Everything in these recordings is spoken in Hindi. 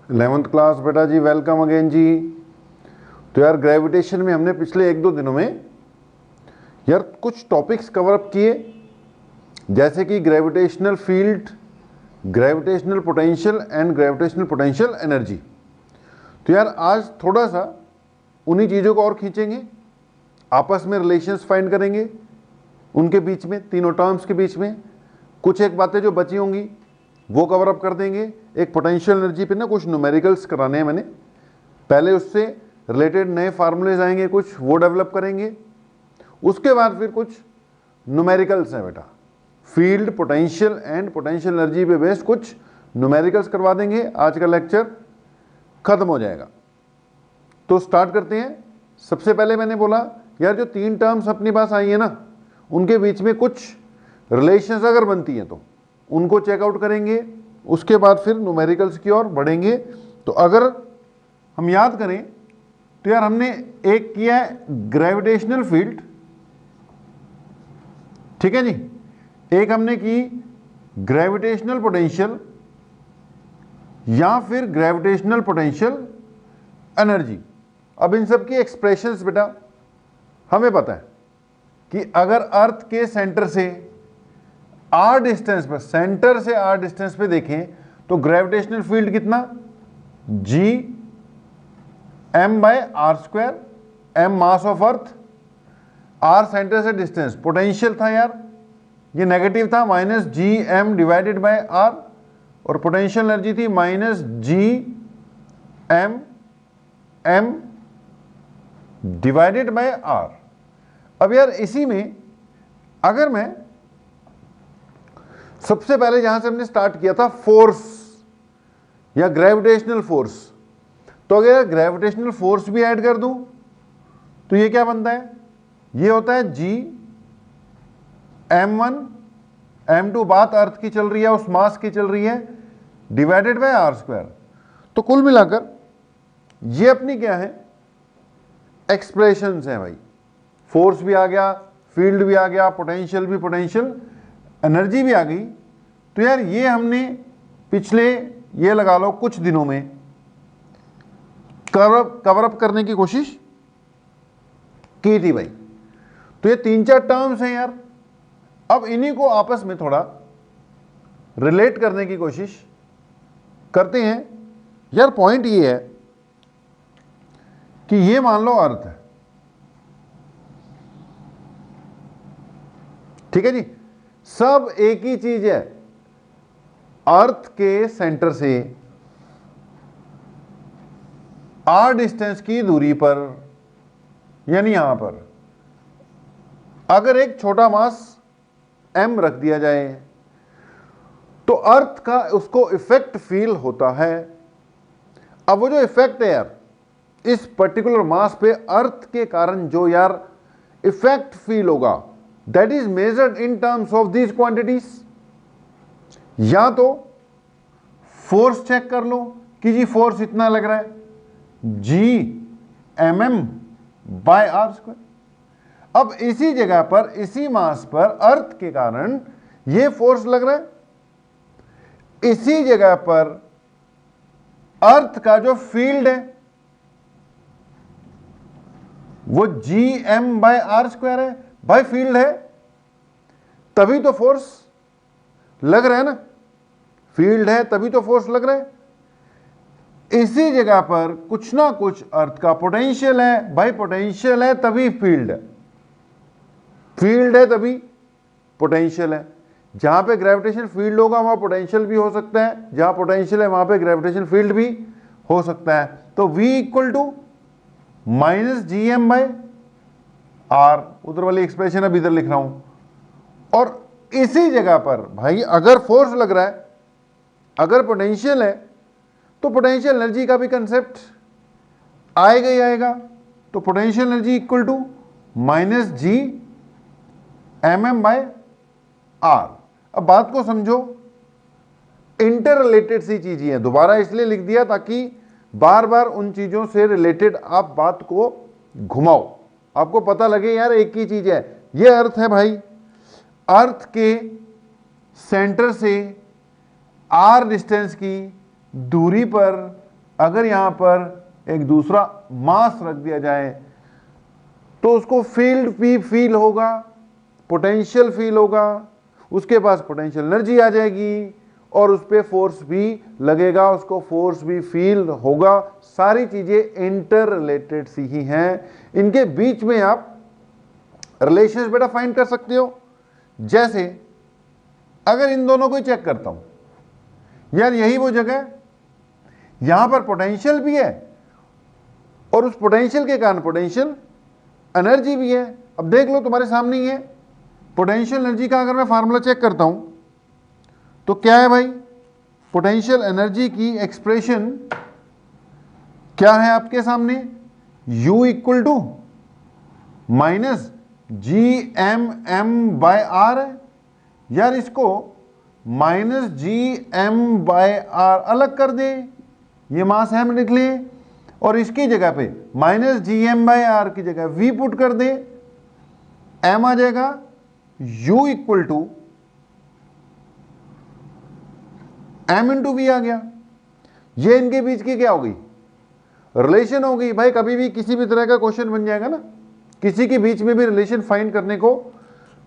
11th क्लास बेटा जी, वेलकम अगेन जी। तो यार ग्रेविटेशन में हमने पिछले 1-2 दिनों में यार कुछ टॉपिक्स कवर अप किए, जैसे कि gravitational field, gravitational potential and gravitational potential energy. तो यार आज थोड़ा सा उन्हीं चीज़ों को और खींचेंगे, आपस में रिलेशंस फाइंड करेंगे उनके बीच में, तीनों टर्म्स के बीच में। कुछ एक बातें जो बची होंगी वो कवर अप कर देंगे। एक पोटेंशियल एनर्जी पे ना कुछ न्यूमेरिकल्स कराने हैं मैंने, पहले उससे रिलेटेड नए फार्मूलेज आएंगे, कुछ वो डेवलप करेंगे। उसके बाद फिर कुछ न्यूमेरिकल्स हैं बेटा, field, potential and potential energy पे बेस्ड कुछ न्यूमेरिकल्स करवा देंगे। आज का लेक्चर खत्म हो जाएगा। तो स्टार्ट करते हैं। सबसे पहले मैंने बोला यार जो 3 टर्म्स अपने पास आई है ना, उनके बीच में कुछ रिलेशंस अगर बनती हैं तो उनको चेकआउट करेंगे। उसके बाद फिर न्यूमेरिकल्स की ओर बढ़ेंगे। तो अगर हम याद करें तो यार हमने एक किया है ग्रेविटेशनल फील्ड, ठीक है जी, एक हमने की ग्रेविटेशनल पोटेंशियल या फिर ग्रेविटेशनल पोटेंशियल एनर्जी। अब इन सब की एक्सप्रेशंस बेटा हमें पता है कि अगर अर्थ के सेंटर से आर डिस्टेंस पर, सेंटर से आर डिस्टेंस पे देखें तो ग्रेविटेशनल फील्ड कितना, G M by R square, M mass of earth, R centre से डिस्टेंस। पोटेंशियल था यार, ये नेगेटिव था, minus G M divided by R, और पोटेंशियल एनर्जी थी minus G M M divided by R. अब यार इसी में अगर मैं सबसे पहले जहां से हमने स्टार्ट किया था फोर्स या ग्रेविटेशनल फोर्स, तो अगर ग्रेविटेशनल फोर्स भी ऐड कर दूं तो ये क्या बनता है, ये होता है जी m1 m2, बात अर्थ की चल रही है, उस मास की चल रही है, डिवाइडेड बाय आर स्क्वायर। तो कुल मिलाकर ये अपनी क्या है, एक्सप्रेशंस हैं भाई। फोर्स भी आ गया, फील्ड भी आ गया, पोटेंशियल भी, पोटेंशियल एनर्जी भी आ गई। तो यार ये हमने पिछले, ये लगा लो कुछ दिनों में कवर अप करने की कोशिश की थी भाई। तो ये 3-4 टर्म्स हैं यार, अब इन्हीं को आपस में थोड़ा रिलेट करने की कोशिश करते हैं। यार पॉइंट ये है कि ये मान लो अर्थ है, ठीक है जी, सब एक ही चीज है। अर्थ के सेंटर से आर डिस्टेंस की दूरी पर, यानी यहां पर अगर एक छोटा मास m रख दिया जाए तो अर्थ का उसको इफेक्ट फील होता है। अब वो जो इफेक्ट है यार इस पर्टिकुलर मास पे, अर्थ के कारण जो यार इफेक्ट फील होगा, that is measured in terms of these quantities. या तो फोर्स चेक कर लो कि जी फोर्स इतना लग रहा है, G M M by R square. अब इसी जगह पर, इसी मास पर अर्थ के कारण ये फोर्स लग रहा है। इसी जगह पर अर्थ का जो फील्ड है वो G M by R square है। भाई फील्ड है तभी तो फोर्स लग रहा है ना, फील्ड है तभी तो फोर्स लग रहा है। इसी जगह पर कुछ ना कुछ अर्थ का पोटेंशियल है। भाई पोटेंशियल है तभी फील्ड है, फील्ड है तभी पोटेंशियल है। जहां पे ग्रेविटेशन फील्ड होगा वहां पोटेंशियल भी हो सकता है, जहां पोटेंशियल है वहां पे ग्रेविटेशन फील्ड भी हो सकता है। तो V equal to minus G M by R, उधर वाली एक्सप्रेशन अब इधर लिख रहा हूं। और इसी जगह पर भाई अगर फोर्स लग रहा है, अगर पोटेंशियल है, तो पोटेंशियल एनर्जी का भी कंसेप्ट आएगा ही आएगा। तो potential energy equal to minus G M M by R. अब बात को समझो, इंटर रिलेटेड सी चीजें हैं, दोबारा इसलिए लिख दिया ताकि बार बार उन चीजों से रिलेटेड आप बात को घुमाओ, आपको पता लगे यार एक ही चीज है। ये अर्थ है भाई, अर्थ के सेंटर से आर डिस्टेंस की दूरी पर अगर यहां पर एक दूसरा मास रख दिया जाए तो उसको फील्ड भी फील होगा, पोटेंशियल फील होगा, उसके पास पोटेंशियल एनर्जी आ जाएगी और उस पर फोर्स भी लगेगा, उसको फोर्स भी फील होगा। सारी चीजें इंटर रिलेटेड सी ही हैं। इनके बीच में आप रिलेशंस बेटा फाइंड कर सकते हो। जैसे अगर इन दोनों को चेक करता हूं, यार यही वो जगह है, यहां पर पोटेंशियल भी है और उस पोटेंशियल के कारण पोटेंशियल एनर्जी भी है। अब देख लो तुम्हारे सामने ही है, पोटेंशियल एनर्जी का अगर मैं फार्मूला चेक करता हूं तो क्या है भाई, पोटेंशियल एनर्जी की एक्सप्रेशन क्या है आपके सामने, U equal to minus GM/m/r है। यार इसको माइनस GM/r अलग कर दे, ये मास m लिख ले और इसकी जगह पे माइनस GM/r की जगह v पुट कर दे, m आ जाएगा U equal to m into V आ गया। ये इनके बीच की क्या हो गई, रिलेशन हो गई। भाई कभी भी किसी भी तरह का क्वेश्चन बन जाएगा ना, किसी के बीच में भी रिलेशन फाइंड करने को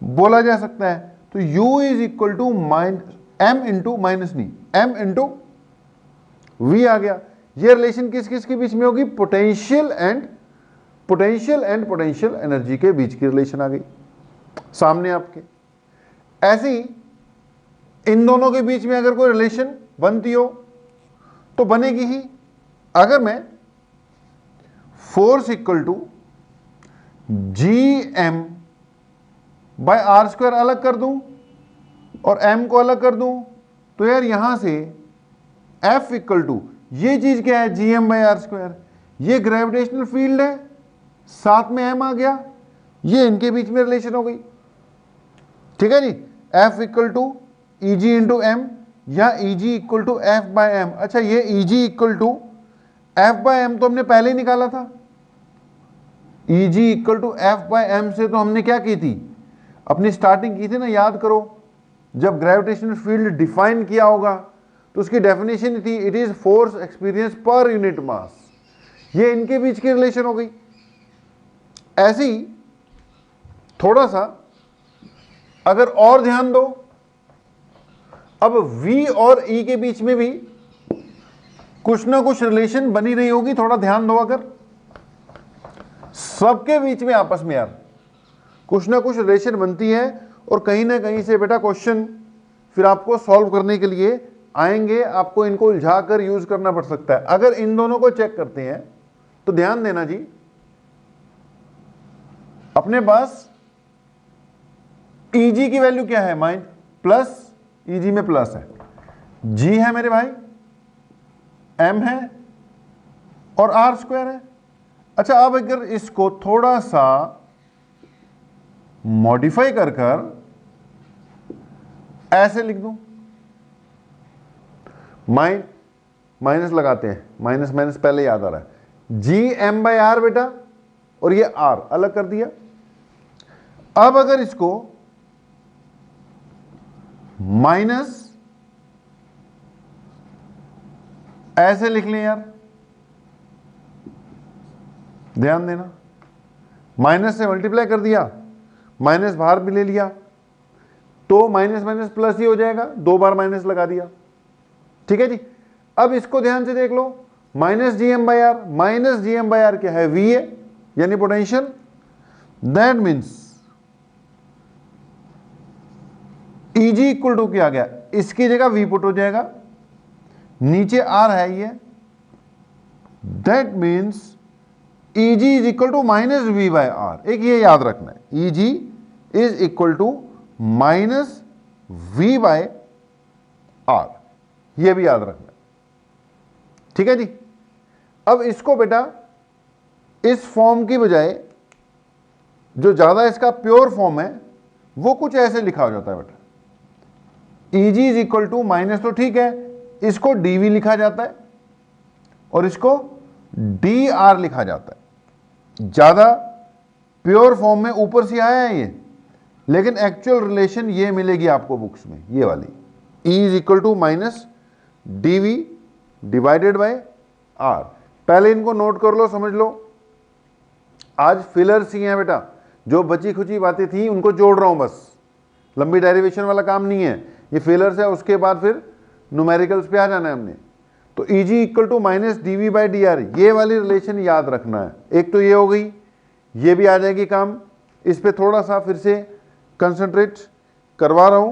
बोला जा सकता है। तो u is equal to m into minus नहीं m इंटू वी आ गया। ये रिलेशन किस किस के बीच में होगी, पोटेंशियल एंड पोटेंशियल एनर्जी के बीच की रिलेशन आ गई सामने आपके। ऐसे ही इन दोनों के बीच में अगर कोई रिलेशन बनती हो तो बनेगी ही। अगर मैं फोर्स इक्वल टू GM/r² अलग कर दूं और m को अलग कर दूं तो यार यहां से F इक्वल टू, ये चीज क्या है, GM/r², ये ग्रेविटेशनल फील्ड है, साथ में m आ गया, ये इनके बीच में रिलेशन हो गई। ठीक है जी, F equal to Eg into m या Eg इक्वल टू F/m। अच्छा ये Eg इक्वल टू F/m तो हमने पहले ही निकाला था। Eg इक्वल टू F/m से तो हमने क्या की थी, अपनी स्टार्टिंग की थी ना, याद करो। जब ग्रेविटेशनल फील्ड डिफाइन किया होगा तो उसकी डेफिनेशन थी इट इज फोर्स एक्सपीरियंस पर यूनिट मास। ये इनके बीच की रिलेशन हो गई। ऐसे ही थोड़ा सा अगर और ध्यान दो, अब V और E के बीच में भी कुछ ना कुछ रिलेशन बनी रही होगी। थोड़ा ध्यान दो, अगर सबके बीच में आपस में यार कुछ ना कुछ रिलेशन बनती है और कहीं ना कहीं से बेटा क्वेश्चन फिर आपको सॉल्व करने के लिए आएंगे, आपको इनको उलझा कर यूज करना पड़ सकता है। अगर इन दोनों को चेक करते हैं तो ध्यान देना जी, अपने पास Eg की वैल्यू क्या है, माइन प्लस, Eg में प्लस है, G है मेरे भाई, M है और R² है। अच्छा अब अगर इसको थोड़ा सा मॉडिफाई कर ऐसे लिख दूं, माइनस लगाते हैं, माइनस माइनस पहले याद आ रहा है, GM/r बेटा और ये R अलग कर दिया। अब अगर इसको माइनस ऐसे लिख लें यार, ध्यान देना, माइनस से मल्टीप्लाई कर दिया, माइनस बाहर भी ले लिया तो माइनस माइनस प्लस ही हो जाएगा, 2 बार माइनस लगा दिया। ठीक है जी, अब इसको ध्यान से देख लो, माइनस GM/r क्या है, V है यानी potential. That means Eg equal to क्या आ गया, इसकी जगह V पुट हो जाएगा, नीचे R है ये। That means Eg is equal to minus V/r। एक ये याद रखना है, Eg is equal to minus V/r, ये भी याद रखना है। ठीक है जी, अब इसको बेटा इस फॉर्म की बजाय जो ज्यादा इसका प्योर फॉर्म है वो कुछ ऐसे लिखा हो जाता है बेटा, Eg is equal to minus, तो ठीक है, इसको dV लिखा जाता है और इसको dr लिखा जाता है। ज्यादा प्योर फॉर्म में ऊपर से आया है ये, लेकिन एक्चुअल रिलेशन ये मिलेगी आपको बुक्स में, ये वाली, E is equal to minus dV divided by R. पहले इनको नोट कर लो, समझ लो। आज फिलर्स ही हैं बेटा, जो बची खुची बातें थी उनको जोड़ रहा हूं बस, लंबी डेरिवेशन वाला काम नहीं है। ये फिलर्स है, उसके बाद फिर न्यूमेरिकल्स पे आ जाना है हमने। तो Eg equal to minus D V by D R, ये वाली रिलेशन याद रखना है। एक तो ये हो गई, ये भी आ जाएगी काम। इस पे थोड़ा सा फिर से कंसंट्रेट करवा रहा हूं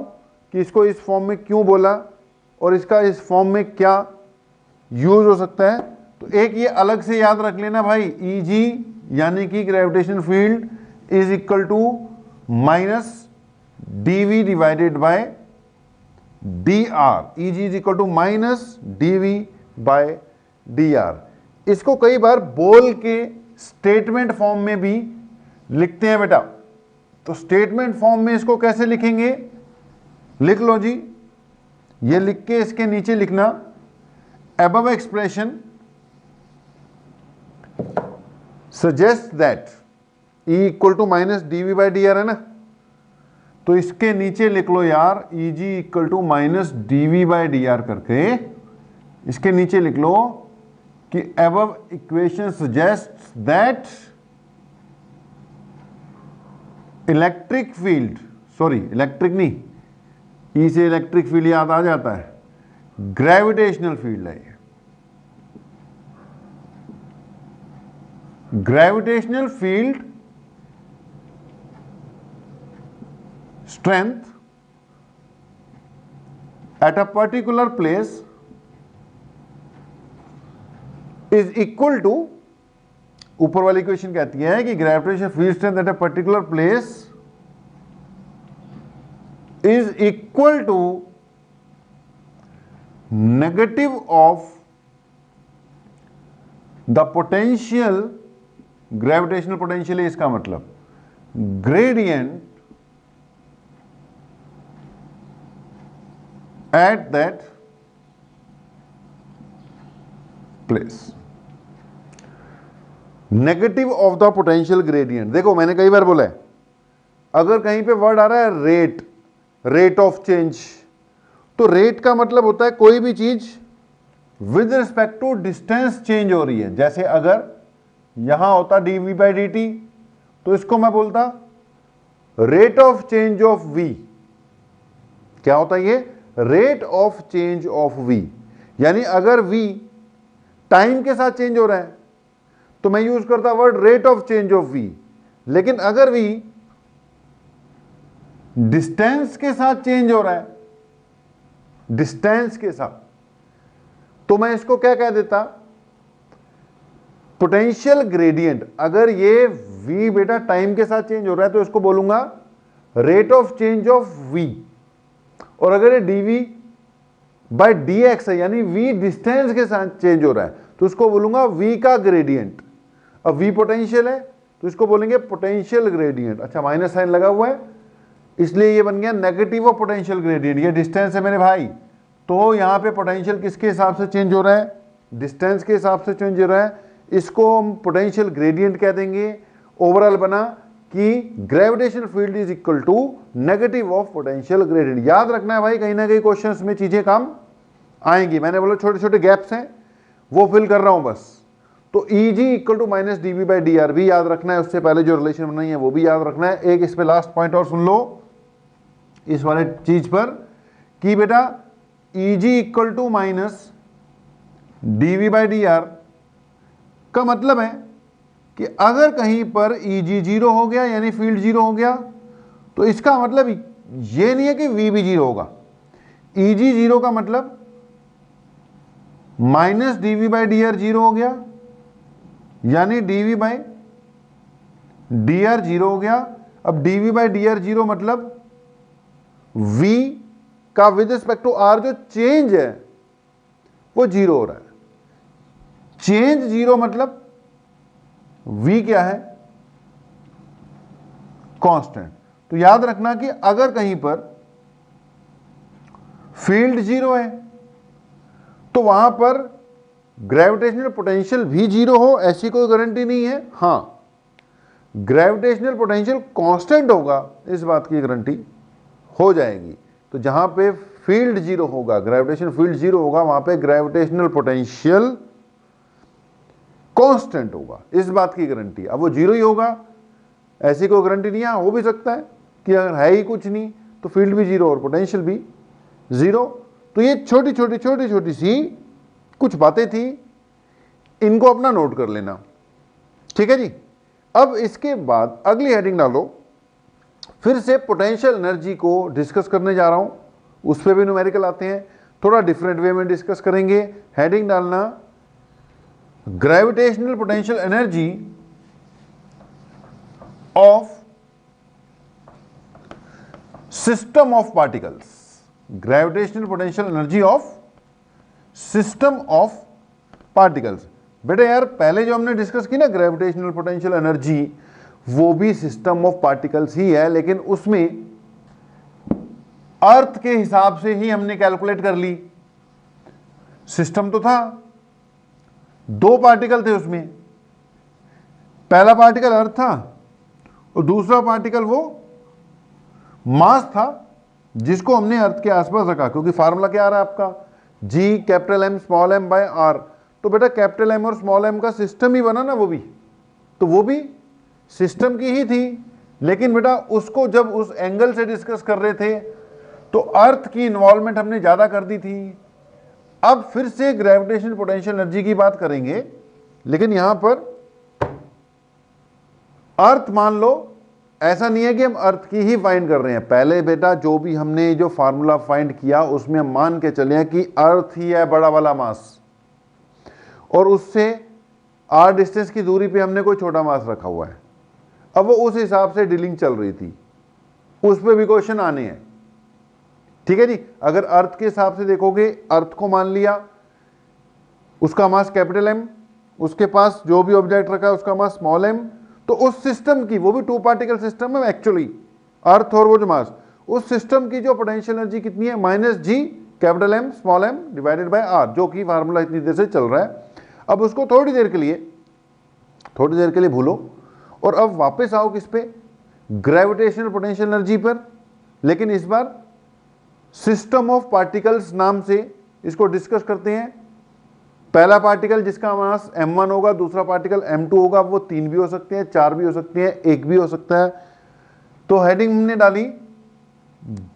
कि इसको इस फॉर्म में क्यों बोला और इसका इस फॉर्म में क्या यूज हो सकता है। तो एक ये अलग से याद रख लेना भाई, Eg यानी कि gravitation field is equal to minus dv divided by dr। Eg is equal to minus dv by dr। इसको कई बार बोल के स्टेटमेंट फॉर्म में भी लिखते हैं बेटा। तो स्टेटमेंट फॉर्म में इसको कैसे लिखेंगे, लिख लो जी। ये लिख के इसके नीचे लिखना above expression suggests that E equal to minus D by D R है ना, तो इसके नीचे लिख लो यार Eg equal to minus D by D R करके इसके नीचे लिख लो कि above equation suggests that electric field, sorry electric नहीं, ई से इलेक्ट्रिक फील्ड याद आ जाता है, ग्रेविटेशनल फील्ड है ये। Gravitational field strength at a particular place is equal to, ऊपर वाली इक्वेशन कहती है कि gravitational field strength at a particular place is equal to negative of the potential, gravitational potential है इसका मतलब, gradient at that place. Negative of the potential gradient. देखो मैंने कई बार बोला है, अगर कहीं पे वर्ड आ रहा है रेट, रेट ऑफ चेंज, तो रेट का मतलब होता है कोई भी चीज with respect to distance change हो रही है। जैसे अगर यहां होता dv बाई dt, तो इसको मैं बोलता rate of change of v। क्या होता है ये, rate of change of v। यानी अगर v टाइम के साथ चेंज हो रहा है तो मैं यूज करता word rate of change of v। लेकिन अगर v डिस्टेंस के साथ चेंज हो रहा है, डिस्टेंस के साथ, तो मैं इसको क्या कह देता, पोटेंशियल ग्रेडियंट। अगर ये v बेटा टाइम के साथ चेंज हो रहा है तो इसको बोलूंगा rate of change of v। और अगर ये dv बाय dx है, यानी v डिस्टेंस के साथ चेंज हो रहा है, तो उसको बोलूंगा v का ग्रेडियंट। अब v पोटेंशियल है तो इसको बोलेंगे पोटेंशियल ग्रेडियंट। अच्छा माइनस साइन लगा हुआ है इसलिए ये बन गया नेगेटिव ऑफ पोटेंशियल ग्रेडियंट। ये डिस्टेंस है मेरे भाई, तो यहां पे पोटेंशियल किसके हिसाब से चेंज हो रहा है, डिस्टेंस के हिसाब से चेंज हो रहा है, इसको हम पोटेंशियल ग्रेडियंट कह देंगे। ओवरऑल बना कि gravitational field is equal to negative of potential gradient. याद रखना है भाई, कहीं ना कहीं क्वेश्चंस में चीजें काम आएंगी। मैंने बोला छोटे छोटे गैप्स हैं वो फिल कर रहा हूं बस। तो Eg equal to minus D V by D R भी याद रखना है, उससे पहले जो रिलेशन बनाई है वो भी याद रखना है। एक इस पे लास्ट पॉइंट और सुन लो इस वाले चीज पर कि बेटा Eg equal to minus D V by D R का मतलब है कि अगर कहीं पर Eg जीरो हो गया यानी फील्ड जीरो हो गया, तो इसका मतलब ये नहीं है कि V भी जीरो होगा। Eg जीरो का मतलब minus D V by D R zero हो गया, यानी dv by D R zero हो गया। अब dv by D R zero मतलब v का विद रिस्पेक्ट टू r जो चेंज है वो जीरो हो रहा है। चेंज जीरो मतलब v क्या है, कांस्टेंट। तो याद रखना कि अगर कहीं पर फील्ड जीरो है तो वहां पर ग्रेविटेशनल पोटेंशियल भी जीरो हो ऐसी कोई गारंटी नहीं है। हां, ग्रेविटेशनल पोटेंशियल कांस्टेंट होगा इस बात की गारंटी हो जाएगी। तो जहां पे फील्ड जीरो होगा, ग्रेविटेशनल फील्ड जीरो होगा, वहां पे ग्रेविटेशनल पोटेंशियल कांस्टेंट होगा, इस बात की गारंटी। अब वो जीरो ही होगा ऐसी कोई गारंटी नहीं है, हो भी सकता है कि अगर है ही कुछ नहीं तो फील्ड भी जीरो और पोटेंशियल भी जीरो। तो ये छोटी छोटी छोटी छोटी सी कुछ बातें थी, इनको अपना नोट कर लेना, ठीक है जी। अब इसके बाद अगली हेडिंग डालो, फिर से पोटेंशियल एनर्जी को डिस्कस करने जा रहा हूं, उस पर भी न्यूमेरिकल आते हैं, थोड़ा डिफरेंट वे में डिस्कस करेंगे। हेडिंग डालना gravitational potential energy of system of particles, gravitational potential energy of system of particles. बेटा यार पहले जो हमने डिस्कस की ना ग्रेविटेशनल पोटेंशियल एनर्जी, वो भी सिस्टम ऑफ पार्टिकल्स ही है, लेकिन उसमें अर्थ के हिसाब से ही हमने कैलकुलेट कर ली। सिस्टम तो था, दो पार्टिकल थे उसमें, पहला पार्टिकल अर्थ था और दूसरा पार्टिकल वो मास था जिसको हमने अर्थ के आसपास रखा, क्योंकि फार्मूला क्या आ रहा है आपका, G capital M small M by R. तो बेटा कैपिटल एम और स्मॉल एम का सिस्टम ही बना ना वो भी, तो वो भी सिस्टम की ही थी। लेकिन बेटा उसको जब उस एंगल से डिस्कस कर रहे थे तो अर्थ की इन्वॉल्वमेंट हमने ज्यादा कर दी थी। अब फिर से ग्रेविटेशनल पोटेंशियल एनर्जी की बात करेंगे, लेकिन यहां पर अर्थ मान लो, ऐसा नहीं है कि हम अर्थ की ही फाइंड कर रहे हैं। पहले बेटा जो भी हमने जो फार्मूला फाइंड किया उसमें हम मान के चले हैं कि अर्थ ही है बड़ा वाला मास, और उससे आर डिस्टेंस की दूरी पे हमने कोई छोटा मास रखा हुआ है। अब वो उस हिसाब से डीलिंग चल रही थी, उस पर भी क्वेश्चन आने हैं, ठीक है जी। अगर अर्थ के हिसाब से देखोगे, अर्थ को मान लिया, उसका मास कैपिटल एम, उसके पास जो भी ऑब्जेक्ट रखा है उसका मास स्मॉल एम, तो उस सिस्टम की, वो भी टू पार्टिकल सिस्टम है एक्चुअली, अर्थ और वो जो मास, उस सिस्टम की जो पोटेंशियल एनर्जी कितनी है, minus G capital M small M divided by R, जो कि फार्मूला इतनी देर से चल रहा है। अब उसको थोड़ी देर के लिए भूलो और अब वापस आओ किस पे, ग्रेविटेशनल पोटेंशियल एनर्जी पर, लेकिन इस बार सिस्टम ऑफ पार्टिकल्स नाम से इसको डिस्कस करते हैं। पहला पार्टिकल जिसका मास m1 होगा, दूसरा पार्टिकल m2 होगा, वो 3 भी हो सकते हैं, 4 भी हो सकते हैं, 1 भी हो सकता है। तो हेडिंग हमने डाली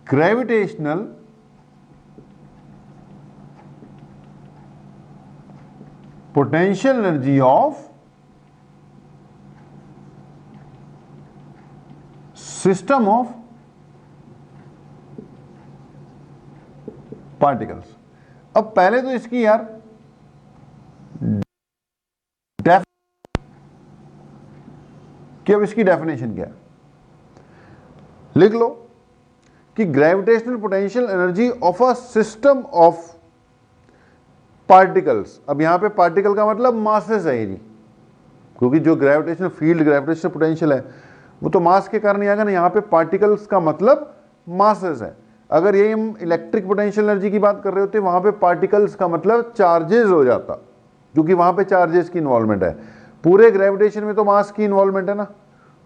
gravitational potential energy of system of particles. अब पहले तो इसकी यार कि अब इसकी डेफिनेशन क्या है, लिख लो कि gravitational potential energy of a system of particles. अब यहां पे पार्टिकल का मतलब मासेस है जी, क्योंकि जो ग्रेविटेशनल फील्ड, ग्रेविटेशनल पोटेंशियल है वो तो मास के कारण ही आएगा ना। यहां पे पार्टिकल्स का मतलब मासेस है। अगर ये हम इलेक्ट्रिक पोटेंशियल एनर्जी की बात कर रहे होते, वहां पे पार्टिकल्स का मतलब चार्जेस हो जाता, क्योंकि वहां पे चार्जेस की इन्वॉल्वमेंट है। पूरे ग्रेविटेशन में तो मास की इन्वॉल्वमेंट है ना।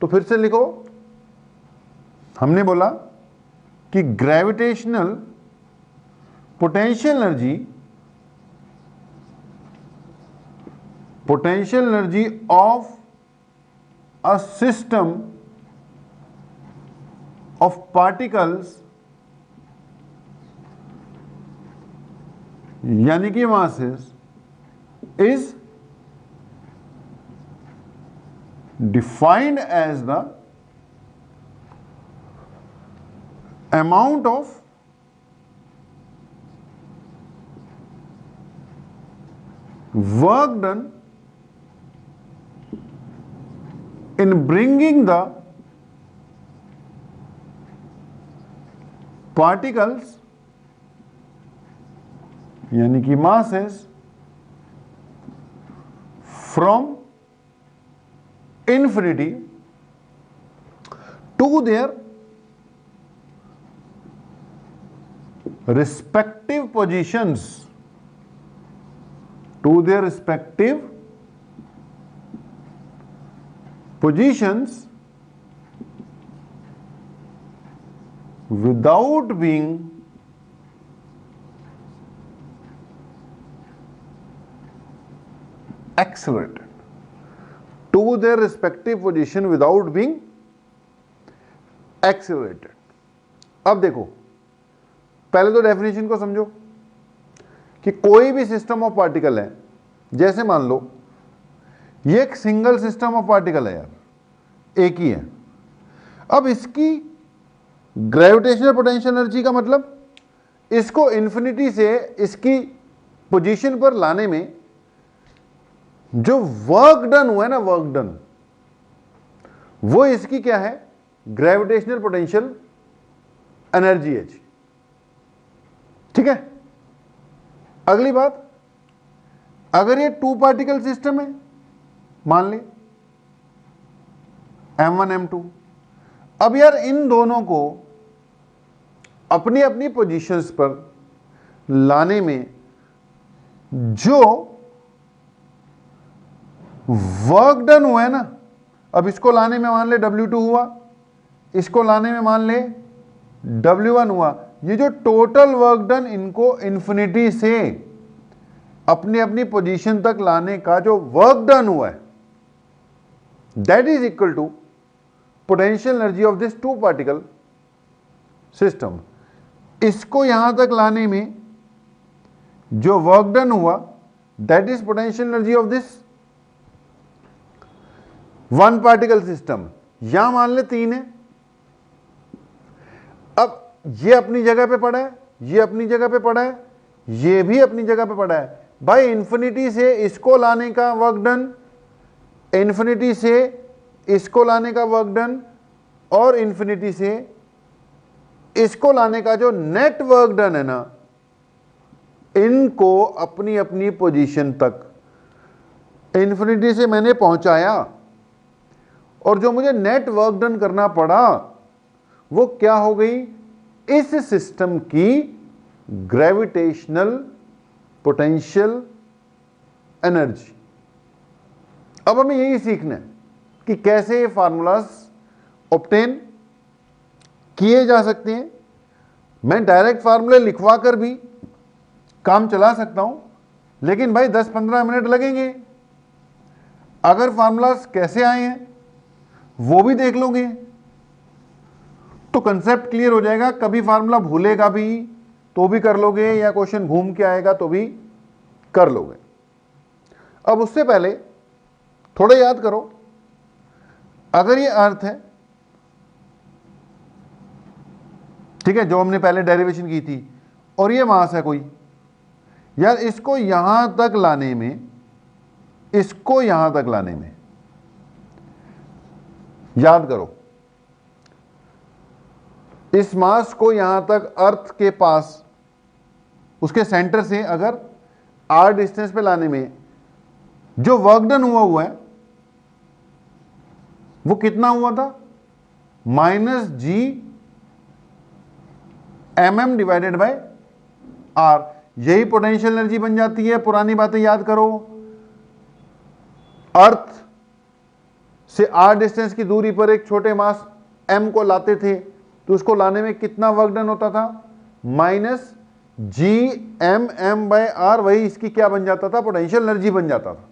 तो फिर से लिखो, हमने बोला कि gravitational potential energy of a system of particles, यानी कि masses, is defined as the amount of work done in bringing the particles, यानी कि masses, from infinity to their respective positions, without being accelerated. To their respective position without being accelerated. अब देखो, पहले तो डेफिनेशन को समझो कि कोई भी सिस्टम ऑफ पार्टिकल है, जैसे मान लो ये एक सिंगल सिस्टम ऑफ पार्टिकल है यार, एक ही है। अब इसकी ग्रेविटेशनल पोटेंशियल एनर्जी का मतलब इसको इन्फिनिटी से इसकी पोजीशन पर लाने में जो वर्क डन हुआ है ना, वर्क डन, वो इसकी क्या है, ग्रेविटेशनल पोटेंशियल एनर्जी है। ठीक है। अगली बात, अगर ये टू पार्टिकल सिस्टम है, मान ले M1 M2, अब यार इन दोनों को अपनी अपनी पोजीशंस पर लाने में जो वर्क डन हुआ है ना, अब इसको लाने में मान ले W2 हुआ, इसको लाने में मान ले W1 हुआ, ये जो टोटल वर्क डन इनको इन्फिनिटी से अपनी अपनी पोजीशन तक लाने का जो वर्क डन हुआ है, that is equal to potential energy of this two particle system. इसको यहां तक लाने में जो वर्क डन हुआ, that is potential energy of this one particle system. यहां मान ले 3 है। अब ये अपनी जगह पे पड़ा है, ये अपनी जगह पे पड़ा है, ये भी अपनी जगह पे पड़ा है। भाई इन्फिनिटी से इसको लाने का वर्क डन, इन्फिनिटी से इसको लाने का वर्क डन, और इन्फिनिटी से इसको लाने का जो नेट वर्क डन है ना, इनको अपनी अपनी पोजीशन तक इन्फिनिटी से मैंने पहुंचाया, और जो मुझे नेट वर्क डन करना पड़ा वो क्या हो गई, इस सिस्टम की ग्रेविटेशनल पोटेंशियल एनर्जी। अब हमें यही सीखना है कि कैसे ये फार्मूलाज ऑब्टेन किए जा सकते हैं। मैं डायरेक्ट फार्मूले लिखवा कर भी काम चला सकता हूं, लेकिन भाई 10-15 मिनट लगेंगे। अगर फार्मूलाज कैसे आए हैं वो भी देख लोगे तो कंसेप्ट क्लियर हो जाएगा। कभी फार्मूला भूलेगा भी तो भी कर लोगे, या क्वेश्चन घूम के आएगा तो भी कर लोगे। अब उससे पहले थोड़ा याद करो, अगर ये अर्थ है, ठीक है, जो हमने पहले डेरिवेशन की थी, और ये मास है कोई, यार इसको यहां तक लाने में, इसको यहां तक लाने में, याद करो, इस मास को यहां तक अर्थ के पास उसके सेंटर से अगर r डिस्टेंस पे लाने में जो वर्क डन हुआ है वो कितना हुआ था, -g mm divided by r। यही पोटेंशियल एनर्जी बन जाती है। पुरानी बातें याद करो, अर्थ से r डिस्टेंस की दूरी पर एक छोटे मास m को लाते थे तो उसको लाने में कितना वर्क डन होता था, -Gmm/r। वही इसकी क्या बन जाता था, पोटेंशियल एनर्जी बन जाता था।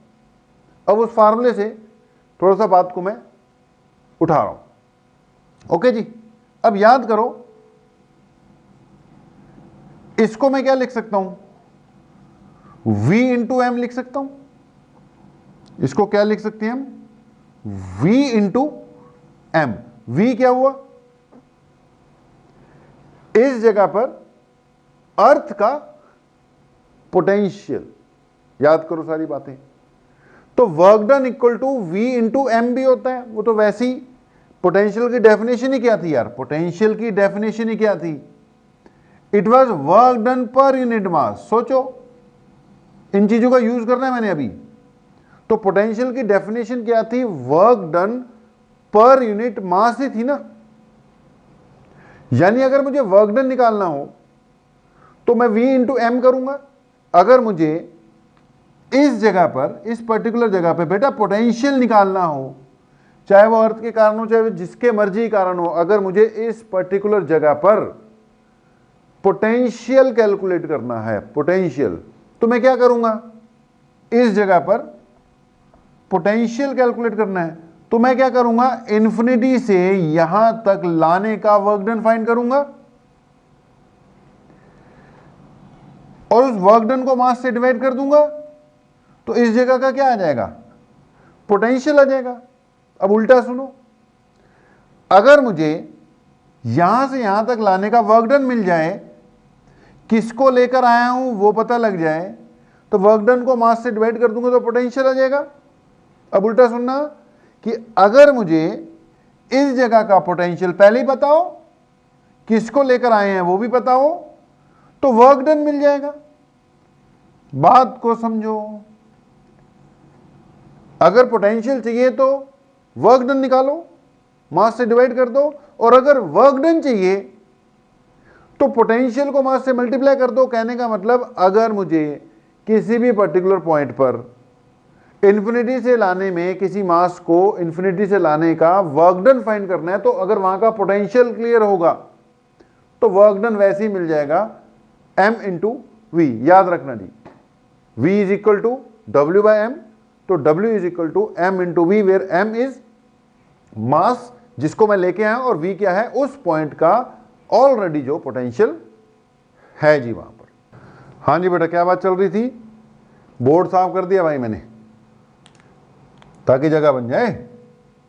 अब उस फार्मूले से थोड़ा सा बात को मैं उठा रहा हूं। ओके जी, अब याद करो, इसको मैं क्या लिख सकता हूं, v इंटू एम लिख सकता हूं। इसको क्या लिख सकते हैं हम, v इंटू एम। v क्या हुआ, इस जगह पर अर्थ का पोटेंशियल। याद करो सारी बातें। तो work done equal to v into M भी होता है। वो तो वैसे ही पोटेंशियल की डेफिनेशन ही क्या थी यार, पोटेंशियल की डेफिनेशन ही क्या थी, इट वाज वर्क डन पर यूनिट मास। सोचो, इन चीजों का यूज करना है मैंने अभी। तो पोटेंशियल की डेफिनेशन क्या थी, वर्क डन पर यूनिट मास ही थी ना। यानी अगर मुझे वर्क डन निकालना हो तो मैं v इंटू एम करूंगा। अगर मुझे इस जगह पर, इस पर्टिकुलर जगह पे बेटा पोटेंशियल निकालना हो, चाहे वो अर्थ के कारण हो चाहे वो जिसके मर्जी कारण हो, अगर मुझे इस पर्टिकुलर जगह पर पोटेंशियल कैलकुलेट करना है, पोटेंशियल, तो मैं क्या करूंगा, इस जगह पर पोटेंशियल कैलकुलेट करना है, तो मैं क्या करूंगा, इन्फिनिटी से यहां तक लाने का वर्क डन फाइंड करूंगा और उस वर्क डन को मास से डिवाइड कर दूंगा, तो इस जगह का क्या आ जाएगा, पोटेंशियल आ जाएगा। अब उल्टा सुनो, अगर मुझे यहां से यहां तक लाने का वर्क डन मिल जाए, किसको लेकर आया हूं वो पता लग जाए, तो वर्क डन को मास से डिवाइड कर दूंगा तो पोटेंशियल आ जाएगा। अब उल्टा सुनना कि अगर मुझे इस जगह का पोटेंशियल पहले ही पता हो, किसको लेकर आए हैं वो भी पता हो, तो वर्क डन मिल जाएगा। बात को समझो, अगर पोटेंशियल चाहिए तो वर्क डन निकालो, मास से डिवाइड कर दो, और अगर वर्क डन चाहिए तो पोटेंशियल को मास से मल्टीप्लाई कर दो। कहने का मतलब, अगर मुझे किसी भी पर्टिकुलर पॉइंट पर इन्फिनिटी से लाने में, किसी मास को इन्फिनिटी से लाने का वर्क डन फाइंड करना है, तो अगर वहां का पोटेंशियल क्लियर होगा तो वर्क डन वैसे ही मिल जाएगा m इंटू वी। याद रखना जी, v is equal to w by m, तो w is equal to m into V, where m is mass जिसको मैं लेके आया, और v क्या है, उस पॉइंट का ऑलरेडी जो पोटेंशियल है जी वहां पर। हाँ जी बेटा, क्या बात चल रही थी, बोर्ड साफ कर दिया भाई मैंने ताकि जगह बन जाए।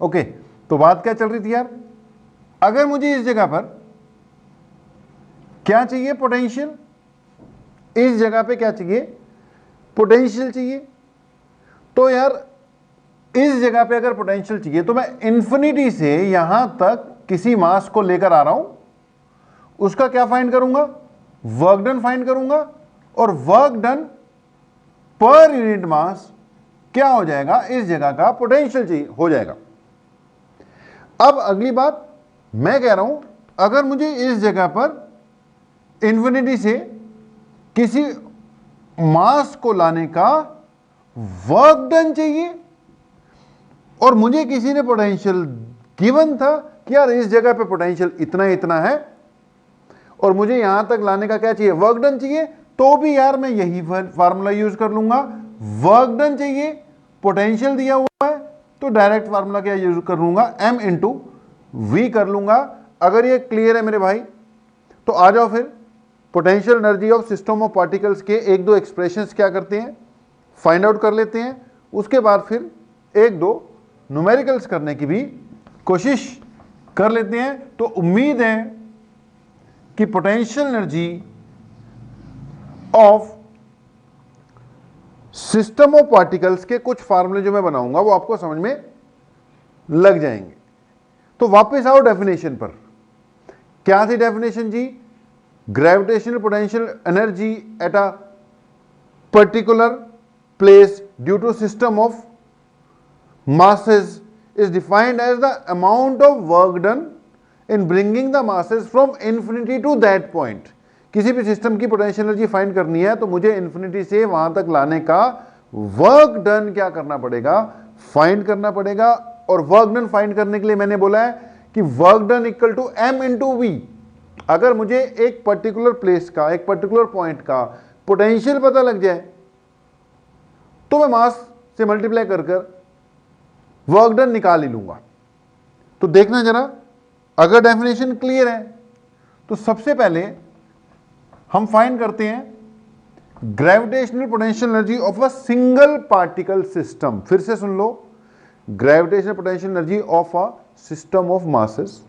ओके, तो बात क्या चल रही थी यार, अगर मुझे इस जगह पर क्या चाहिए, पोटेंशियल, इस जगह पे क्या चाहिए, पोटेंशियल चाहिए, तो यार इस जगह पे अगर पोटेंशियल चाहिए तो मैं इन्फिनिटी से यहां तक किसी मास को लेकर आ रहा हूं, उसका क्या फाइंड करूंगा, वर्क डन फाइंड करूंगा, और वर्क डन पर यूनिट मास क्या हो जाएगा, इस जगह का पोटेंशियल चाहिए हो जाएगा। अब अगली बात मैं कह रहा हूं, अगर मुझे इस जगह पर इन्फिनिटी से किसी मास को लाने का वर्क डन चाहिए, और मुझे किसी ने पोटेंशियल गिवन था कि यार इस जगह पे पोटेंशियल इतना इतना है, और मुझे यहां तक लाने का क्या चाहिए, वर्क डन चाहिए, तो भी यार मैं यही फार्मूला यूज कर लूंगा। वर्क डन चाहिए, पोटेंशियल दिया हुआ है, तो डायरेक्ट फार्मूला क्या यूज कर लूंगा, m इंटू वी कर लूंगा। अगर ये क्लियर है मेरे भाई, तो आ जाओ फिर potential energy of system of particles के एक दो एक्सप्रेशंस क्या करते हैं, फाइंड आउट कर लेते हैं। उसके बाद फिर एक दो न्यूमेरिकल्स करने की भी कोशिश कर लेते हैं। तो उम्मीद है कि potential energy of system of particles के कुछ फार्मूले जो मैं बनाऊंगा वो आपको समझ में लग जाएंगे। तो वापस आओ डेफिनेशन पर। क्या थी डेफिनेशन जी, gravitational potential energy at a particular place due to system of masses is defined as the amount of work done in bringing the masses from infinity to that point। किसी भी सिस्टम की पोटेंशियल एनर्जी फाइंड करनी है तो मुझे इन्फिनिटी से वहां तक लाने का वर्क डन क्या करना पड़ेगा, फाइंड करना पड़ेगा। और वर्क डन फाइंड करने के लिए मैंने बोला है कि work done equal to m into V. अगर मुझे एक पर्टिकुलर प्लेस का, एक पर्टिकुलर पॉइंट का पोटेंशियल पता लग जाए तो मैं मास से मल्टीप्लाई कर वर्क डन निकाल ही लूंगा। तो देखना जरा, अगर डेफिनेशन क्लियर है तो सबसे पहले हम फाइंड करते हैं gravitational potential energy of a single particle system. फिर से सुन लो, gravitational potential energy of a system of masses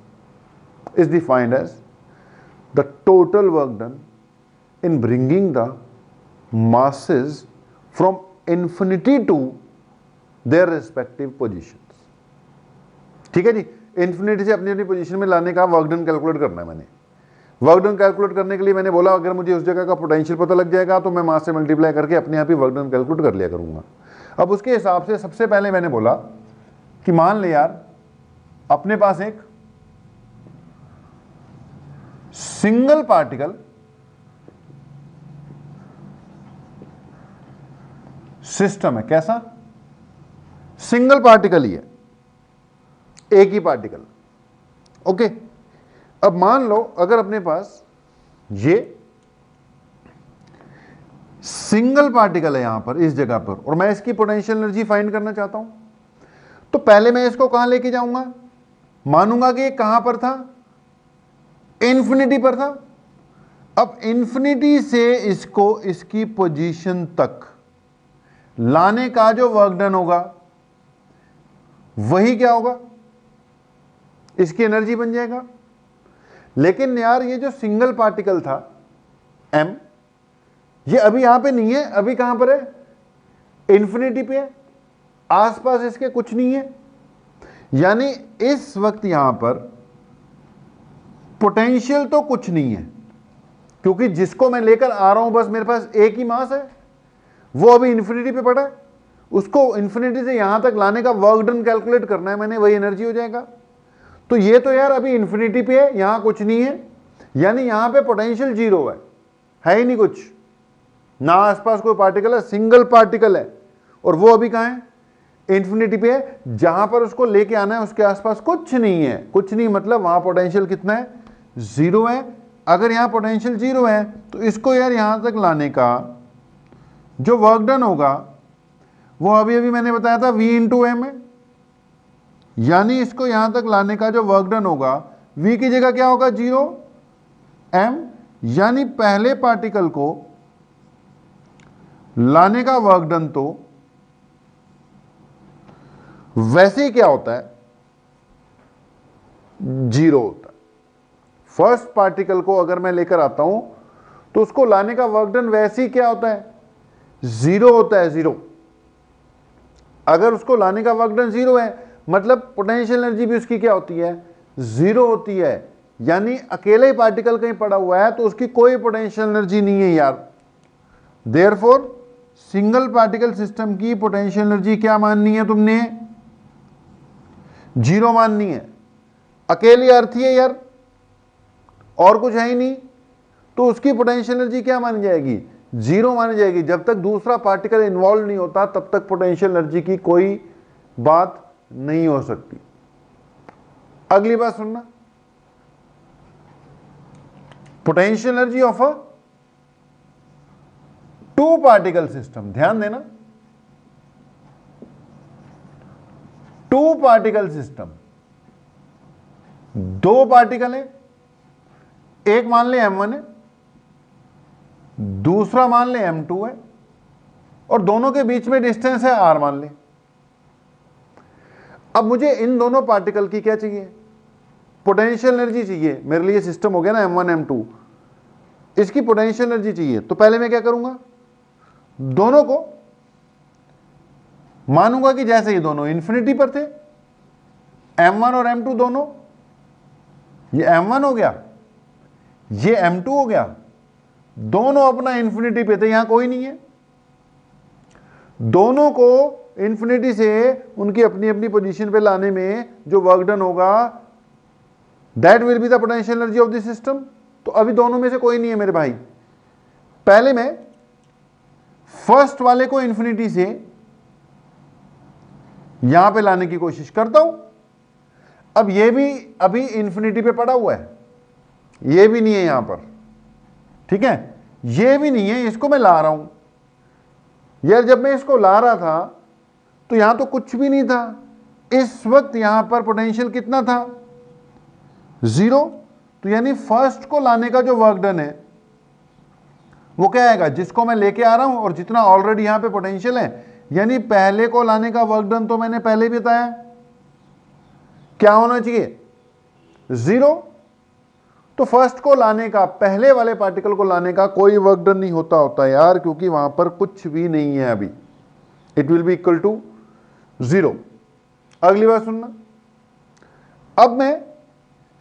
is defined as the total work done in bringing the masses from infinity to their respective positions. ठीक है जी, इंफिनिटी से अपनी अपनी पोजीशन में लाने का वर्क डन कैलकुलेट करना है मैंने। वर्क डन कैलकुलेट करने के लिए मैंने बोला अगर मुझे उस जगह का पोटेंशियल पता लग जाएगा तो मैं मास से मल्टीप्लाई करके अपने आप ही वर्क डन कैलकुलेट कर लिया करूंगा। अब उसके हिसाब से सबसे पहले मैंने बोला कि मान ले यार अपने पास एक सिंगल पार्टिकल सिस्टम है। कैसा, सिंगल पार्टिकल ही है, एक ही पार्टिकल। ओके, अब मान लो अगर अपने पास ये सिंगल पार्टिकल है यहां पर इस जगह पर, और मैं इसकी पोटेंशियल एनर्जी फाइंड करना चाहता हूं, तो पहले मैं इसको कहां लेके जाऊंगा, मानूंगा कि ये कहां पर था, इन्फिनिटी पर था। अब इन्फिनिटी से इसको इसकी पोजीशन तक लाने का जो वर्क डन होगा वही क्या होगा, इसकी एनर्जी बन जाएगा। लेकिन यार ये जो सिंगल पार्टिकल था m, ये अभी यहां पे नहीं है, अभी कहां पर है, इन्फिनिटी पे है, आसपास इसके कुछ नहीं है। यानी इस वक्त यहां पर पोटेंशियल तो कुछ नहीं है, क्योंकि जिसको मैं लेकर आ रहा हूं बस मेरे पास एक ही मास है, वो अभी इन्फिनिटी पे पड़ा है, उसको इन्फिनिटी से यहां तक लाने का वर्क डन कैलकुलेट करना है मैंने, वही एनर्जी हो जाएगा। तो ये तो यार अभी इन्फिनिटी पे है, यहां कुछ नहीं है, यानी यहां पे पोटेंशियल जीरो है ही नहीं कुछ, ना आसपास कोई पार्टिकल है, सिंगल पार्टिकल है, और वो अभी कहां है, इन्फिनिटी पे है। जहां पर उसको लेके आना है उसके आसपास कुछ नहीं है, कुछ नहीं मतलब वहां पोटेंशियल कितना है, जीरो है। अगर यहां पोटेंशियल जीरो है तो इसको यार यहां तक लाने का जो वर्क डन होगा वो अभी अभी मैंने बताया था v इंटू एम है, यानी इसको यहां तक लाने का जो वर्क डन होगा v की जगह क्या होगा, जीरो m, यानी पहले पार्टिकल को लाने का वर्क डन तो वैसे ही क्या होता है, जीरो होता है। फर्स्ट पार्टिकल को अगर मैं लेकर आता हूं तो उसको लाने का वर्क डन वैसे ही क्या होता है, जीरो होता है, जीरो। अगर उसको लाने का वर्क डन जीरो है मतलब पोटेंशियल एनर्जी भी उसकी क्या होती है, जीरो होती है। यानी अकेले ही पार्टिकल कहीं पड़ा हुआ है तो उसकी कोई पोटेंशियल एनर्जी नहीं है यार। देयरफॉर सिंगल पार्टिकल सिस्टम की पोटेंशियल एनर्जी क्या माननी है तुमने, जीरो माननी है। अकेली अर्थ ही है यार, और कुछ है ही नहीं, तो उसकी पोटेंशियल एनर्जी क्या मानी जाएगी, जीरो मानी जाएगी। जब तक दूसरा पार्टिकल इन्वॉल्व नहीं होता तब तक पोटेंशियल एनर्जी की कोई बात नहीं हो सकती। अगली बात सुनना, potential energy of a two particle system, ध्यान देना, टू पार्टिकल सिस्टम, दो पार्टिकल है, एक मान ले m1 है, दूसरा मान ले m2 है, और दोनों के बीच में डिस्टेंस है r मान ले। अब मुझे इन दोनों पार्टिकल की क्या चाहिए, पोटेंशियल एनर्जी चाहिए। मेरे लिए सिस्टम हो गया ना m1 m2, इसकी पोटेंशियल एनर्जी चाहिए। तो पहले मैं क्या करूंगा, दोनों को मानूंगा कि जैसे ये दोनों इन्फिनिटी पर थे, m1 और m2 दोनों, ये m1 हो गया, ये m2 हो गया, दोनों अपना इन्फिनिटी पे थे, यहां कोई नहीं है। दोनों को इन्फिनिटी से उनकी अपनी अपनी पोजीशन पे लाने में जो वर्क डन होगा that will be the potential energy of the system. तो अभी दोनों में से कोई नहीं है मेरे भाई। पहले मैं फर्स्ट वाले को इन्फिनिटी से यहां पे लाने की कोशिश करता हूं। अब ये भी अभी इन्फिनिटी पे पड़ा हुआ है, ये भी नहीं है यहां पर, ठीक है, ये भी नहीं है, इसको मैं ला रहा हूं। यार जब मैं इसको ला रहा था तो यहां तो कुछ भी नहीं था, इस वक्त यहां पर पोटेंशियल कितना था, जीरो। तो यानी फर्स्ट को लाने का जो वर्क डन है वो क्या आएगा, जिसको मैं लेके आ रहा हूं और जितना ऑलरेडी यहां पे पोटेंशियल है, यानी पहले को लाने का वर्क डन तो मैंने पहले भी बताया क्या होना चाहिए, जीरो। तो फर्स्ट को लाने का, पहले वाले पार्टिकल को लाने का कोई वर्क डन नहीं होता यार, क्योंकि वहां पर कुछ भी नहीं है अभी, it will be equal to zero. अगली बात सुनना, अब मैं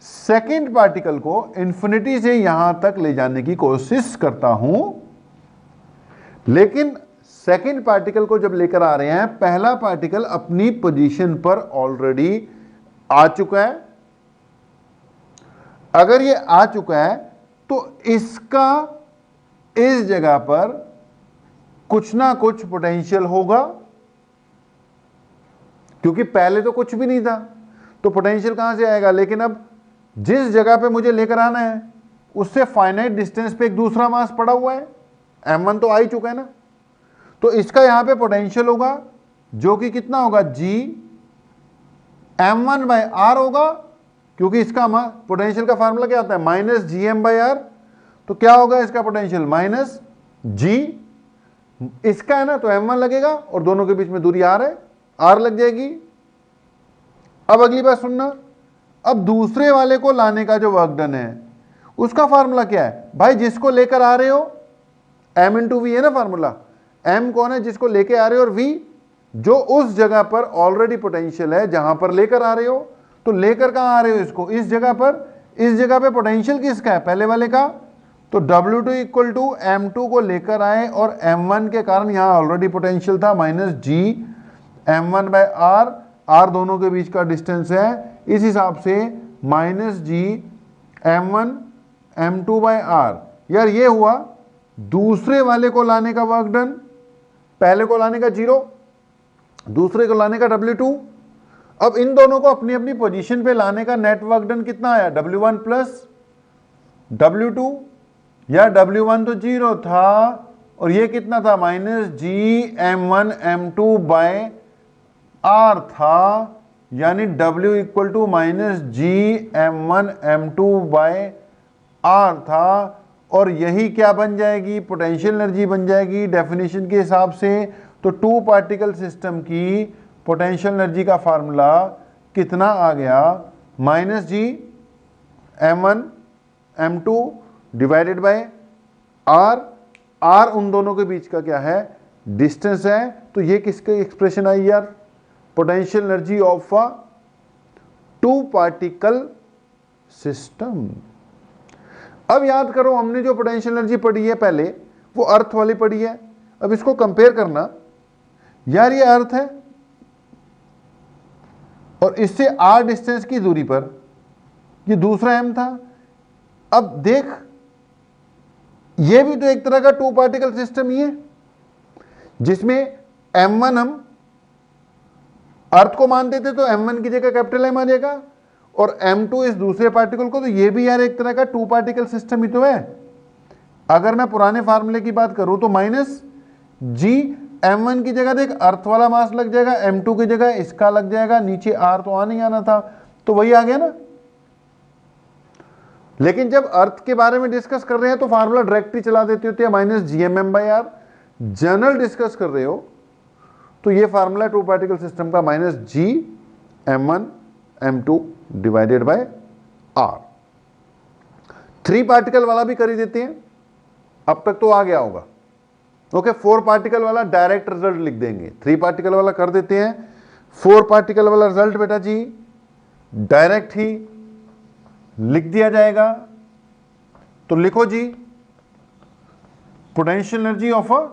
सेकेंड पार्टिकल को इंफिनिटी से यहां तक ले जाने की कोशिश करता हूं, लेकिन सेकेंड पार्टिकल को जब लेकर आ रहे हैं, पहला पार्टिकल अपनी पोजीशन पर ऑलरेडी आ चुका है। अगर ये आ चुका है तो इसका इस जगह पर कुछ ना कुछ पोटेंशियल होगा, क्योंकि पहले तो कुछ भी नहीं था, तो पोटेंशियल कहां से आएगा। लेकिन अब जिस जगह पे मुझे लेकर आना है उससे फाइनाइट डिस्टेंस पे एक दूसरा मास पड़ा हुआ है, m1 तो आ ही चुका है ना, तो इसका यहां पे पोटेंशियल होगा जो कि कितना होगा, g m1/r होगा, क्योंकि इसका पोटेंशियल का फार्मूला क्या आता है, -gm/r। तो क्या होगा इसका पोटेंशियल, -g, इसका है ना, तो m1 लगेगा और दोनों के बीच में दूरी r है, r लग जाएगी। अब अगली बात सुनना, अब दूसरे वाले को लाने का जो वर्क डन है उसका फार्मूला क्या है भाई, जिसको लेकर आ रहे हो m × v है ना फार्मूला। m कौन है, जिसको लेके आ रहे हो, और v जो उस जगह पर ऑलरेडी पोटेंशियल है जहां पर लेकर आ रहे हो। तो लेकर कहां आ रहे हो इसको, इस जगह पर, इस जगह पे पोटेंशियल किसका है, पहले वाले का। तो W2 = m2 को लेकर आए और m1 के कारण यहां ऑलरेडी पोटेंशियल था, -g m1/r, r दोनों के बीच का डिस्टेंस है, इस हिसाब से -g m1 m2/r। यार ये हुआ दूसरे वाले को लाने का वर्क डन, पहले को लाने का 0, दूसरे को लाने का W2। अब इन दोनों को अपनी अपनी पोजीशन पे लाने का नेट वर्क डन कितना आया, W1 + W2। या W1 तो 0 था और ये कितना था, -g m1 m2/r था, यानी W = -g m1 m2/r था। और यही क्या बन जाएगी, पोटेंशियल एनर्जी बन जाएगी डेफिनेशन के हिसाब से। तो 2 पार्टिकल सिस्टम की पोटेंशियल एनर्जी का फार्मूला कितना आ गया, -g m1 m2 / r, r उन दोनों के बीच का क्या है, डिस्टेंस है। तो ये किसकी एक्सप्रेशन आई यार, potential energy of a 2 particle system. अब याद करो, हमने जो पोटेंशियल एनर्जी पढ़ी है पहले वो अर्थ वाली पढ़ी है। अब इसको कंपेयर करना, यार ये अर्थ है और इससे r डिस्टेंस की दूरी पर ये दूसरा m था। अब देख, ये भी तो एक तरह का 2 पार्टिकल सिस्टम ही है, जिसमें m1 हम अर्थ को मान देते तो m1 की जगह कैपिटल M आ जाएगा, और m2 इस दूसरे पार्टिकल को, तो ये भी यार एक तरह का 2 पार्टिकल सिस्टम ही तो है। अगर मैं पुराने फार्मूले की बात करूं तो -g m1 की जगह देख अर्थ वाला मास लग जाएगा, m2 की जगह इसका लग जाएगा, नीचे r तो आ नहीं आना था, तो वही आ गया ना। लेकिन जब अर्थ के बारे में डिस्कस कर रहे हैं तो फार्मूला डायरेक्टली चला देते होते हैं, -gmm/r। जनरल डिस्कस कर रहे हो तो ये फार्मूला 2 पार्टिकल सिस्टम का -g m1 m2 / r। 3 particle वाला भी कर ही देते हैं, अब तक तो आ गया होगा। ओके, 4 पार्टिकल वाला डायरेक्ट रिजल्ट लिख देंगे, 3 पार्टिकल वाला कर देते हैं। 4 पार्टिकल वाला रिजल्ट बेटा जी डायरेक्ट ही लिख दिया जाएगा। तो लिखो जी, potential energy of a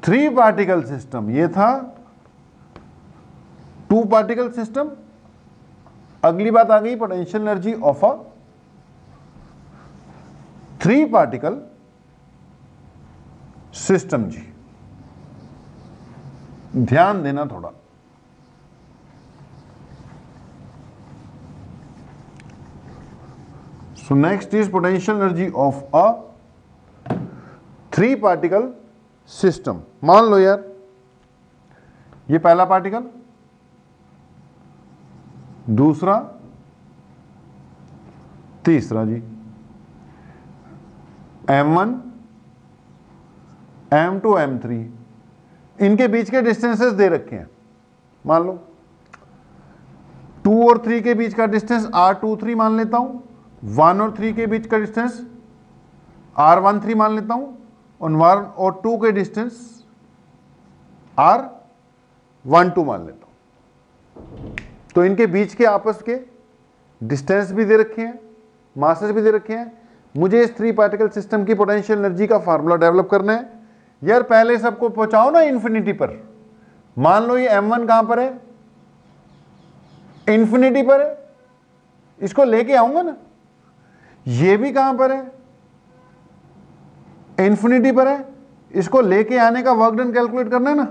3 particle system, ये था 2 पार्टिकल सिस्टम। अगली बात आ गई potential energy of a 3 particle system. जी ध्यान देना थोड़ा, so next is potential energy of a 3 particle system. मान लो यार ये पहला पार्टिकल, दूसरा, तीसरा जी, m1 m2 m3, इनके बीच के डिस्टेंसेस दे रखे हैं। मान लो 2 और 3 के बीच का डिस्टेंस r23 मान लेता हूं, 1 और 3 के बीच का डिस्टेंस r13 मान लेता हूं, और 1 और 2 के डिस्टेंस r12 मान लेता हूं। तो इनके बीच के आपस के डिस्टेंस भी दे रखे हैं, मासेस भी दे रखे हैं। मुझे इस 3 पार्टिकल सिस्टम की पोटेंशियल एनर्जी का फार्मूला डेवलप करना है। यार पहले सबको पहुंचाओ ना इन्फिनिटी पर। मान लो ये m1 कहां पर है, इन्फिनिटी पर है, इसको लेके आऊंगा ना। ये भी कहां पर है, इन्फिनिटी पर है, इसको लेके आने का वर्क डन कैलकुलेट करना है ना।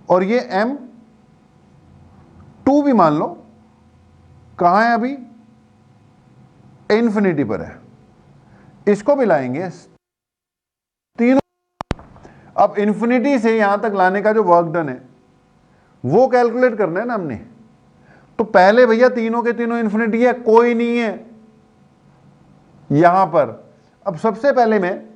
और ये m2 भी मान लो कहां है, अभी इन्फिनिटी पर है, इसको भी लाएंगे तीनों। अब इन्फिनिटी से यहां तक लाने का जो वर्क डन है वो कैलकुलेट करना है ना हमने। तो पहले भैया तीनों के तीनों इन्फिनिटी है, कोई नहीं है यहां पर। अब सबसे पहले मैं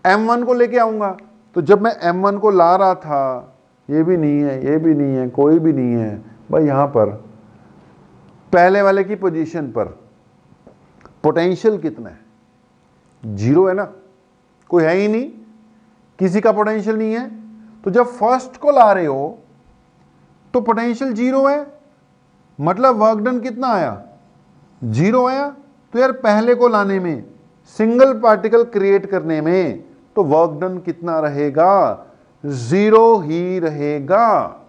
m1 को लेके आऊंगा, तो जब मैं m1 को ला रहा था, ये भी नहीं है, ये भी नहीं है, कोई भी नहीं है भाई, यहां पर पहले वाले की पोजीशन पर पोटेंशियल कितना है? 0 है ना, कोई है ही नहीं, किसी का पोटेंशियल नहीं है। तो जब फर्स्ट को ला रहे हो तो पोटेंशियल 0 है, मतलब वर्क डन कितना आया? 0 आया। तो यार पहले को लाने में, सिंगल पार्टिकल क्रिएट करने में, तो वर्क डन कितना रहेगा? 0 ही रहेगा।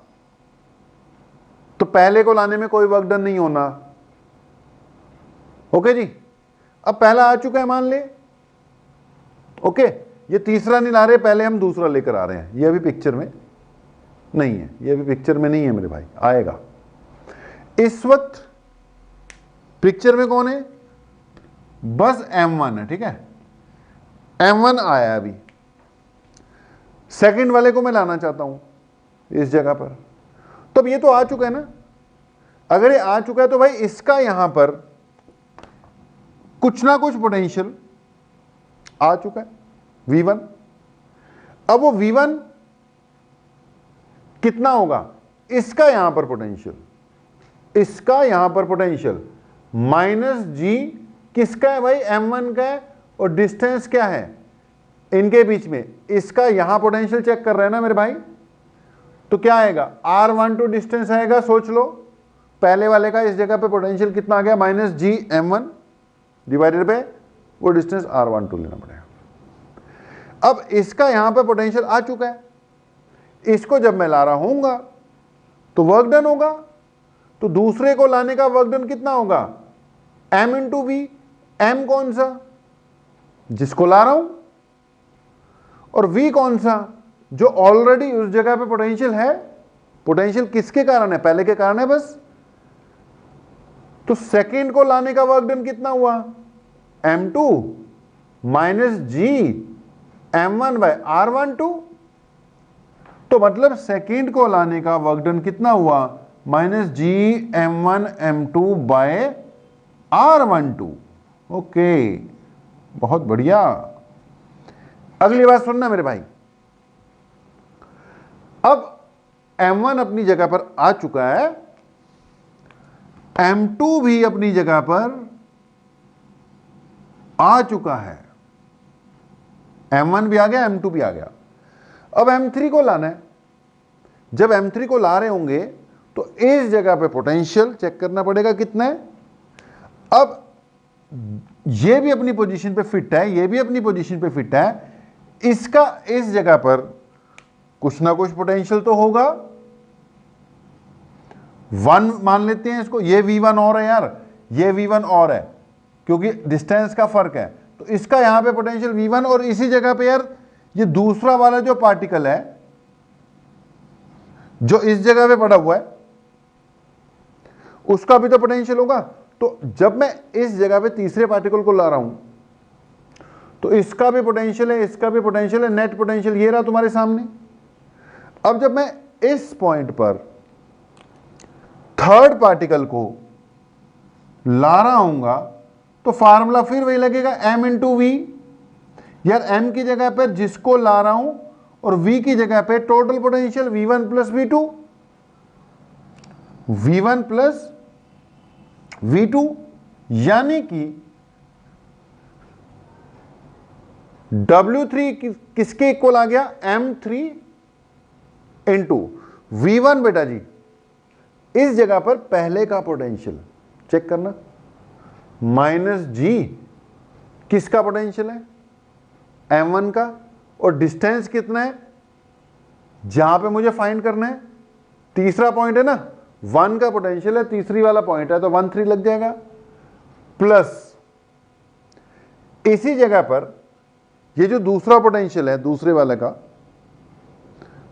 तो पहले को लाने में कोई वर्क डन नहीं होना। ओके जी, अब पहला आ चुका है मान ले। ओके, ये तीसरा नहीं ला रहे, पहले हम दूसरा लेकर आ रहे हैं। ये अभी पिक्चर में नहीं है, ये अभी पिक्चर में नहीं है मेरे भाई, आएगा। इस वक्त पिक्चर में कौन है? बस m1 है, ठीक है, m1 आया अभी। सेकंड वाले को मैं लाना चाहता हूं इस जगह पर। तो अब ये तो आ चुका है ना। अगर ये आ चुका है तो भाई इसका यहां पर कुछ ना कुछ पोटेंशियल आ चुका है, V1। अब वो V1 कितना होगा? इसका यहां पर पोटेंशियल, इसका यहां पर पोटेंशियल माइनस जी, किसका है भाई? m1 का है। और डिस्टेंस क्या है इनके बीच में? इसका यहां पोटेंशियल चेक कर रहे हैं ना मेरे भाई। तो क्या आएगा? r12 डिस्टेंस आएगा, सोच लो। पहले वाले का इस जगह पे पोटेंशियल कितना आ गया? Minus G m1 divided by वो डिस्टेंस r12 लेना पड़ेगा। अब इसका यहां पे पोटेंशियल आ चुका है, इसको जब मैं ला रहा हूंगा तो वर्क डन होगा। तो दूसरे को लाने का वर्क डन कितना होगा? m into we. m कौन सा? जिसको ला रहा हूं। और v कौन सा? जो ऑलरेडी उस जगह पे पोटेंशियल है। पोटेंशियल किसके कारण है? पहले के कारण है बस। तो सेकंड को लाने का वर्क डन कितना हुआ? m2 minus G m1 bye r12। तो मतलब सेकंड को लाने का वर्क डन कितना हुआ? Minus G m1 m2 by r12। Okay, बहुत बढ़िया। अगली बात सुनना मेरे भाई। अब m1 अपनी जगह पर आ चुका है, m2 भी अपनी जगह पर आ चुका है। m1 भी आ गया, m2 भी आ गया। अब m3 को लाना है। जब m3 को ला रहे होंगे तो इस जगह पे पोटेंशियल चेक करना पड़ेगा कितना है। अब ये भी अपनी पोजीशन पे फिट है, ये भी अपनी पोजीशन पे फिट है। इसका इस जगह पर कुछ ना कुछ पोटेंशियल तो होगा। 1 मान लेते हैं इसको, ये V1 और है यार, ये V1 और है, क्योंकि डिस्टेंस का फर्क है। तो इसका यहां पे पोटेंशियल V1, और इसी जगह पे यार ये दूसरा वाला जो पार्टिकल है जो इस जगह पे पड़ा हुआ है, उसका भी तो पोटेंशियल होगा। तो जब मैं इस जगह पे तीसरे पार्टिकल को ला रहा हूं तो इसका भी पोटेंशियल है, इसका भी पोटेंशियल है। नेट पोटेंशियल ये रहा तुम्हारे सामने। अब जब मैं इस पॉइंट पर थर्ड पार्टिकल को ला रहा हूंगा तो फार्मूला फिर वही लगेगा, m इंटू वी। यार m की जगह पर जिसको ला रहा हूं और v की जगह पे total potential v1 plus v2, v1 plus v2, यानी कि W3 किसके इक्वल आ गया? m3 into v1। बेटा जी इस जगह पर पहले का पोटेंशियल चेक करना, माइनस जी किसका पोटेंशियल है? m1 का। और डिस्टेंस कितना है जहां पे मुझे फाइंड करना है? तीसरा पॉइंट है ना, 1 का पोटेंशियल है, तीसरी वाला पॉइंट है, तो 1 3 लग जाएगा। प्लस इसी जगह पर ये जो दूसरा पोटेंशियल है दूसरे वाले का,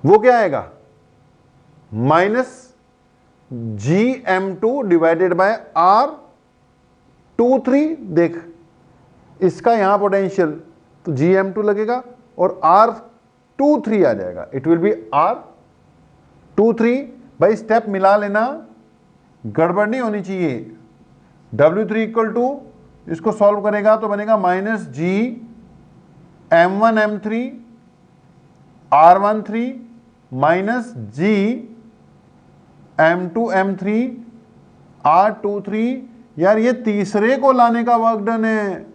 वो क्या आएगा? Minus G m2 divided by r23। देख इसका यहां पोटेंशियल तो जी m2 लगेगा और r23 आ जाएगा। इट विल बी r 2 3, भाई स्टेप मिला लेना, गड़बड़ नहीं होनी चाहिए। W3 इक्वल टू, इसको सॉल्व करेगा तो बनेगा minus G M1 M3 R13 minus G M2 M3 R23। यार ये तीसरे को लाने का वर्क डन है,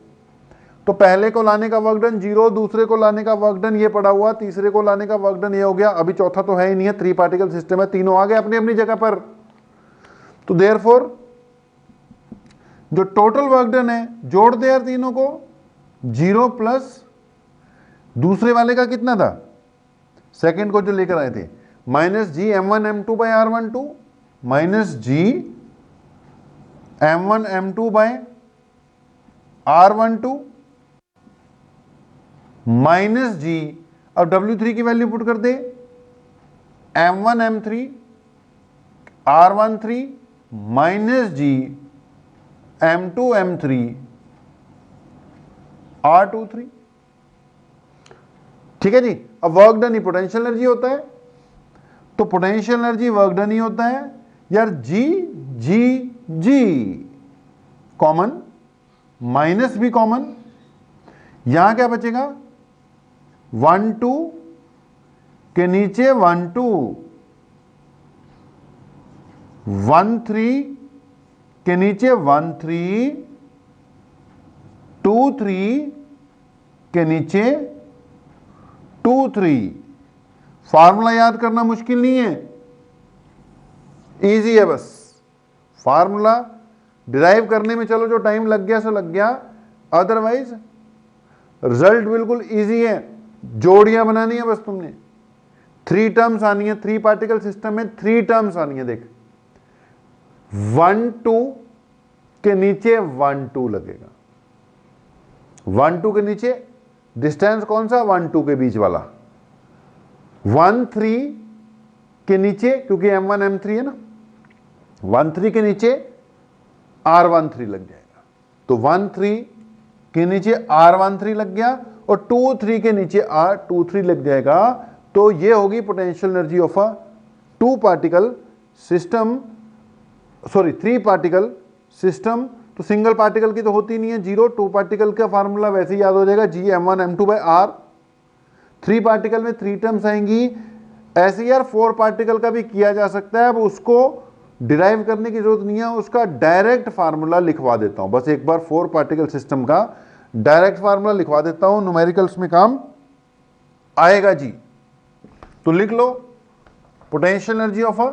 तो पहले को लाने का वर्क डन 0, दूसरे को लाने का वर्क डन ये पड़ा हुआ, तीसरे को लाने का वर्क डन ये हो गया। अभी चौथा तो है ही नहीं है, 3 पार्टिकल सिस्टम है, तीनों आ गए अपनी अपनी जगह पर। तो देयरफॉर जो टोटल वर्क डन है, जोड़ दे यार तीनों को, 0 प्लस दूसरे वाले का कितना था, सेकंड को जो लेकर आए थे, minus G M1 M2 by R12 minus G M1 M2 by R12 minus G, अब W3 की वैल्यू पुट कर दे, M1 M3 R13 minus G M2 M3 R23। ठीक है जी। अब वर्क डन ही पोटेंशियल एनर्जी होता है, तो पोटेंशियल एनर्जी वर्क डन ही होता है यार। जी जी जी कॉमन, माइनस भी कॉमन, यहां क्या बचेगा, 1 2 के नीचे 1 2, 1 3 के नीचे 1 3, 2 3 के नीचे 2 3। फार्मूला याद करना मुश्किल नहीं है, इजी है, बस फार्मूला डिराइव करने में चलो जो टाइम लग गया सो लग गया, अदरवाइज रिजल्ट बिल्कुल इजी है। जोड़ियां बनानी है बस तुमने, 3 टर्म्स आनी है, 3 पार्टिकल सिस्टम में 3 टर्म्स आनी है। देख 1 2 के नीचे 1 2 लगेगा, 1 2 के नीचे डिस्टेंस कौन सा, 1 2 के बीच वाला, 1 3 के नीचे, क्योंकि M1 M3 है ना, 1 3 के नीचे R13 लग जाएगा, तो 1 3 के नीचे R13 लग गया और 2 3 के नीचे R23 लग जाएगा। तो ये होगी potential energy of a 2 particle system, sorry 3 particle system. तो सिंगल पार्टिकल की तो होती नहीं है 0, 2 पार्टिकल का फार्मूला वैसे ही याद हो जाएगा, जी M1 M2 bye R। 3 particle में 3 टर्म्स आएंगी। ऐसे यार 4 पार्टिकल का भी किया जा सकता है, अब उसको डिराइव करने की जरूरत नहीं है, उसका डायरेक्ट फार्मूला लिखवा देता हूं। बस एक बार 4 पार्टिकल सिस्टम का डायरेक्ट फार्मूला लिखवा देता हूं, न्यूमेरिकल्स में काम आएगा जी। तो लिख low potential energy of a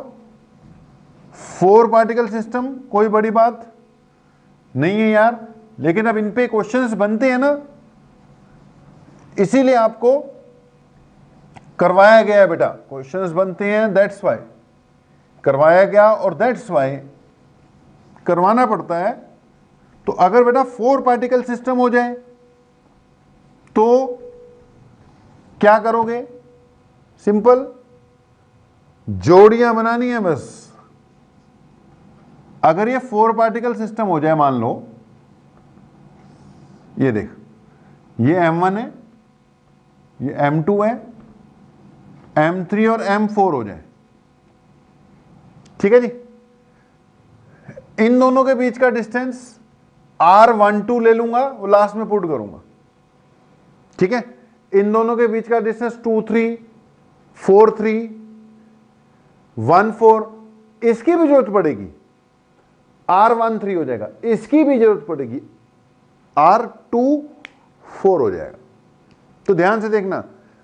4 particle system, कोई बड़ी बात नहीं है यार, लेकिन अब इन पे क्वेश्चंस बनते हैं ना, इसीलिए आपको करवाया गया है बेटा, क्वेश्चंस बनते हैं, दैट्स वाई करवाया गया, और दैट्स वाई करवाना पड़ता है। तो अगर बेटा 4 पार्टिकल सिस्टम हो जाए तो क्या करोगे, सिंपल जोड़ियां बनानी है बस। अगर ये 4 पार्टिकल सिस्टम हो जाए, मान लो ये देख, ये M1 है, ये M2 है, M3 और M4 हो जाए, ठीक है जी। इन दोनों के बीच का डिस्टेंस R12 ले लूंगा, वो लास्ट में पुट करूंगा, ठीक है। इन दोनों के बीच का डिस्टेंस 2 3 4 3 1 4, इसकी भी जरूरत पड़ेगी, R13 हो जाएगा, इसकी भी जरूरत पड़ेगी, R24 हो जाएगा। तो ध्यान से देखना,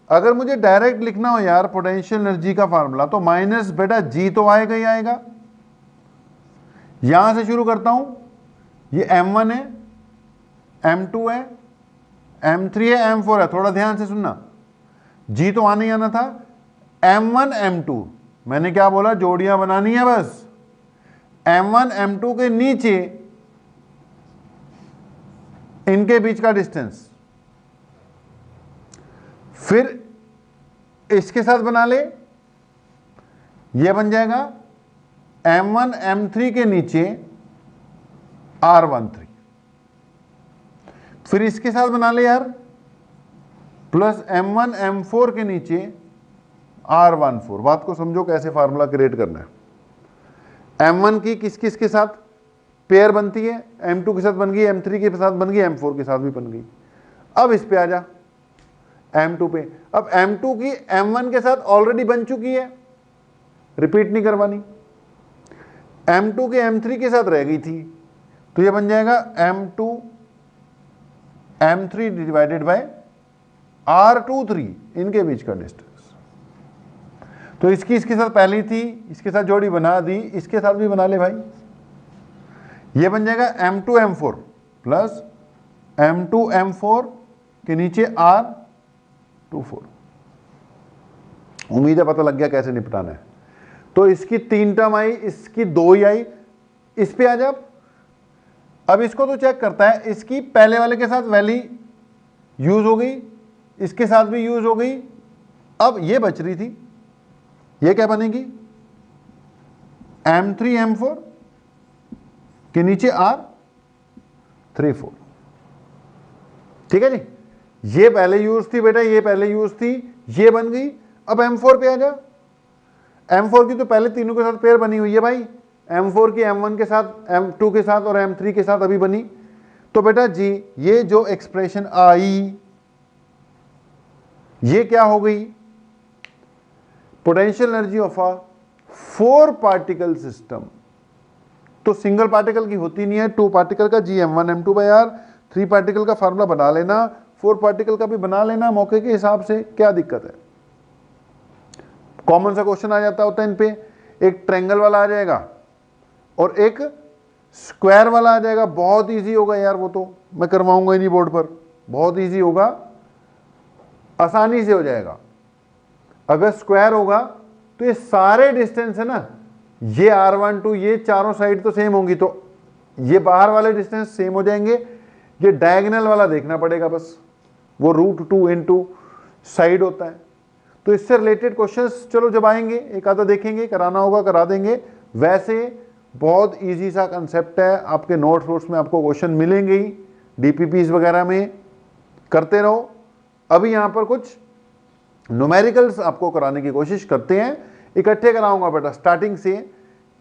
अगर मुझे डायरेक्ट लिखना हो यार पोटेंशियल एनर्जी का फार्मूला, तो माइनस बेटा जी तो आएगा ही आएगा। यहां से शुरू करता हूं, ये M1 है, M2 है, M3 है, M4 है, थोड़ा ध्यान से सुनना, जी तो आने ही आना था। M1 M2 मैंने क्या बोला, जोड़ियां बनानी है बस। M1 M2 के नीचे इनके बीच का डिस्टेंस, फिर इसके साथ बना ले, यह बन जाएगा M1 M3 के नीचे R13, फिर इसके साथ बना ले यार, प्लस M1 M4 के नीचे R14। बात को समझो कैसे फार्मूला क्रिएट करना है। M1 की किस किस के साथ पेयर बनती है, M2 के साथ बन गई, M3 के साथ बन गई, M4 के साथ भी बन गई। अब इस पे आ जा M2 पे। अब M2 की M1 के साथ ऑलरेडी बन चुकी है, रिपीट नहीं करवानी। M2 के M3 के साथ रह गई थी, तो ये बन जाएगा M2 M3 divided by R23, इनके बीच का डिस्टेंस। तो इसकी इसके साथ पहली थी, इसके साथ जोड़ी बना दी, इसके साथ भी बना ले भाई। ये बन जाएगा M2 M4 plus M2 M4 के नीचे R24। उम्मीद है पता लग गया कैसे निपटाना है। तो इसकी 3 टर्म आई, इसकी 2 ही आई। इस पे आ जा। अब इसको तो चेक करता है, इसकी पहले वाले के साथ वैल्यू यूज हो गई, इसके साथ भी यूज हो गई। अब ये बच रही थी, ये क्या बनेगी, M3 M4 के नीचे R34। ठीक है जी, ये पहले यूज थी बेटा, ये पहले यूज थी, ये बन गई। अब M4 पे आ जा। M4 की तो पहले तीनों के साथ पेयर बनी हुई है भाई, M4 की M1 के साथ, M2 के साथ और M3 के साथ अभी बनी। तो बेटा जी ये जो एक्सप्रेशन आई ये क्या हो गई, potential energy of a 4 particle system. तो सिंगल पार्टिकल की होती नहीं है, 2 पार्टिकल का GM1 M2/R, 3 पार्टिकल का फार्मूला बना लेना, 4 पार्टिकल का भी बना लेना मौके के हिसाब से, क्या दिक्कत है। कॉमन सा क्वेश्चन आ जाता होता है इन पे, एक ट्रायंगल वाला आ जाएगा और एक स्क्वायर वाला आ जाएगा। बहुत इजी होगा यार, वो तो मैं करवाऊंगा ही नहीं बोर्ड पर, बहुत इजी होगा, आसानी से हो जाएगा। अगर स्क्वायर होगा तो ये सारे डिस्टेंस है ना, ये R12, ये चारों साइड तो सेम होंगी, तो ये बाहर वाले डिस्टेंस सेम हो जाएंगे। ये डायगोनल वाला देखना पड़ेगा बस, वो √2 इंटू साइड होता है। तो इससे रिलेटेड क्वेश्चंस चलो जब आएंगे एक आधा देखेंगे, कराना होगा करा देंगे। वैसे बहुत इजी सा कंसेप्ट है, आपके नोट्स में आपको क्वेश्चन मिलेंगे ही, DPPs वगैरह में करते रहो। अभी यहाँ पर कुछ न्यूमेरिकल्स आपको कराने की कोशिश करते हैं, इकट्ठे कराऊंगा बेटा स्टार्टिंग से।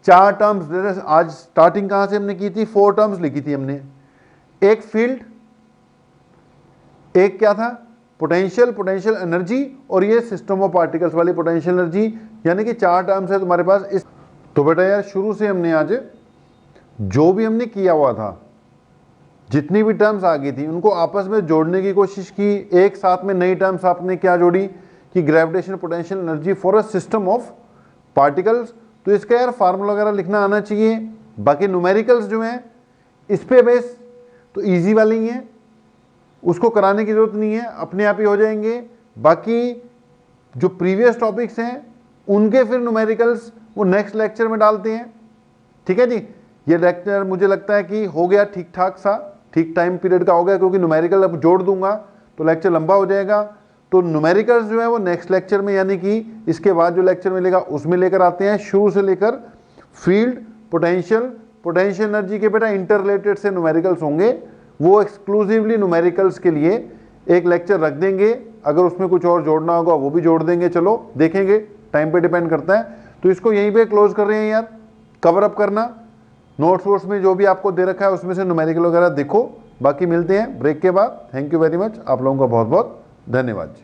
4 टर्म्स, आज स्टार्टिंग कहाँ से हमने की थी, 4 टर्म्स लिखी थी हमने। एक फील्ड, एक क्या था पोटेंशियल एनर्जी, और ये सिस्टम ऑफ पार्टिकल्स वाली पोटेंशियल एनर्जी, यानी कि 4 टर्म्स है तुम्हारे पास। इस तो बेटा यार शुरू से हमने आज जो भी हमने किया हुआ था, जितनी भी टर्म्स आ गई थी उनको आपस में जोड़ने की कोशिश की। एक साथ में नई टर्म्स आपने क्या जोड़ी कि gravitational potential energy for a system of particles. तो इसका यार फार्मूला वगैरह लिखना आना चाहिए। बाकी न्यूमेरिकल्स जो हैं इस पे बेस तो इजी वाले ही हैं, उसको कराने की जरूरत नहीं है, अपने आप ही हो जाएंगे। बाकी जो प्रीवियस टॉपिक्स हैं उनके फिर न्यूमेरिकल्स वो नेक्स्ट लेक्चर में डालते हैं। ठीक है जी, ये लेक्चर मुझे लगता है कि हो गया ठीक ठाक सा, ठीक टाइम पीरियड का हो गया, क्योंकि न्यूमेरिकल अब जोड़ दूंगा तो लेक्चर लंबा हो जाएगा। तो न्यूमेरिकल्स जो है वो नेक्स्ट लेक्चर में, यानी कि इसके बाद जो लेक्चर मिलेगा उसमें लेकर आते हैं। शुरू से लेकर फील्ड, पोटेंशियल एनर्जी के बेटा इंटर रिलेटेड से न्यूमेरिकल्स होंगे, वो एक्सक्लूसिवली न्यूमेरिकल्स के लिए एक लेक्चर रख देंगे। अगर उसमें कुछ और जोड़ना होगा वो भी जोड़ देंगे, चलो देखेंगे, टाइम पे डिपेंड करता है। तो इसको यहीं पे क्लोज कर रहे हैं यार, कवर अप करना। नोट्स में जो भी आपको दे रखा है उसमें से न्यूमेरिकल वगैरह देखो। बाकी मिलते हैं ब्रेक के बाद। थैंक यू वेरी मच, आप लोगों का बहुत बहुत धन्यवाद।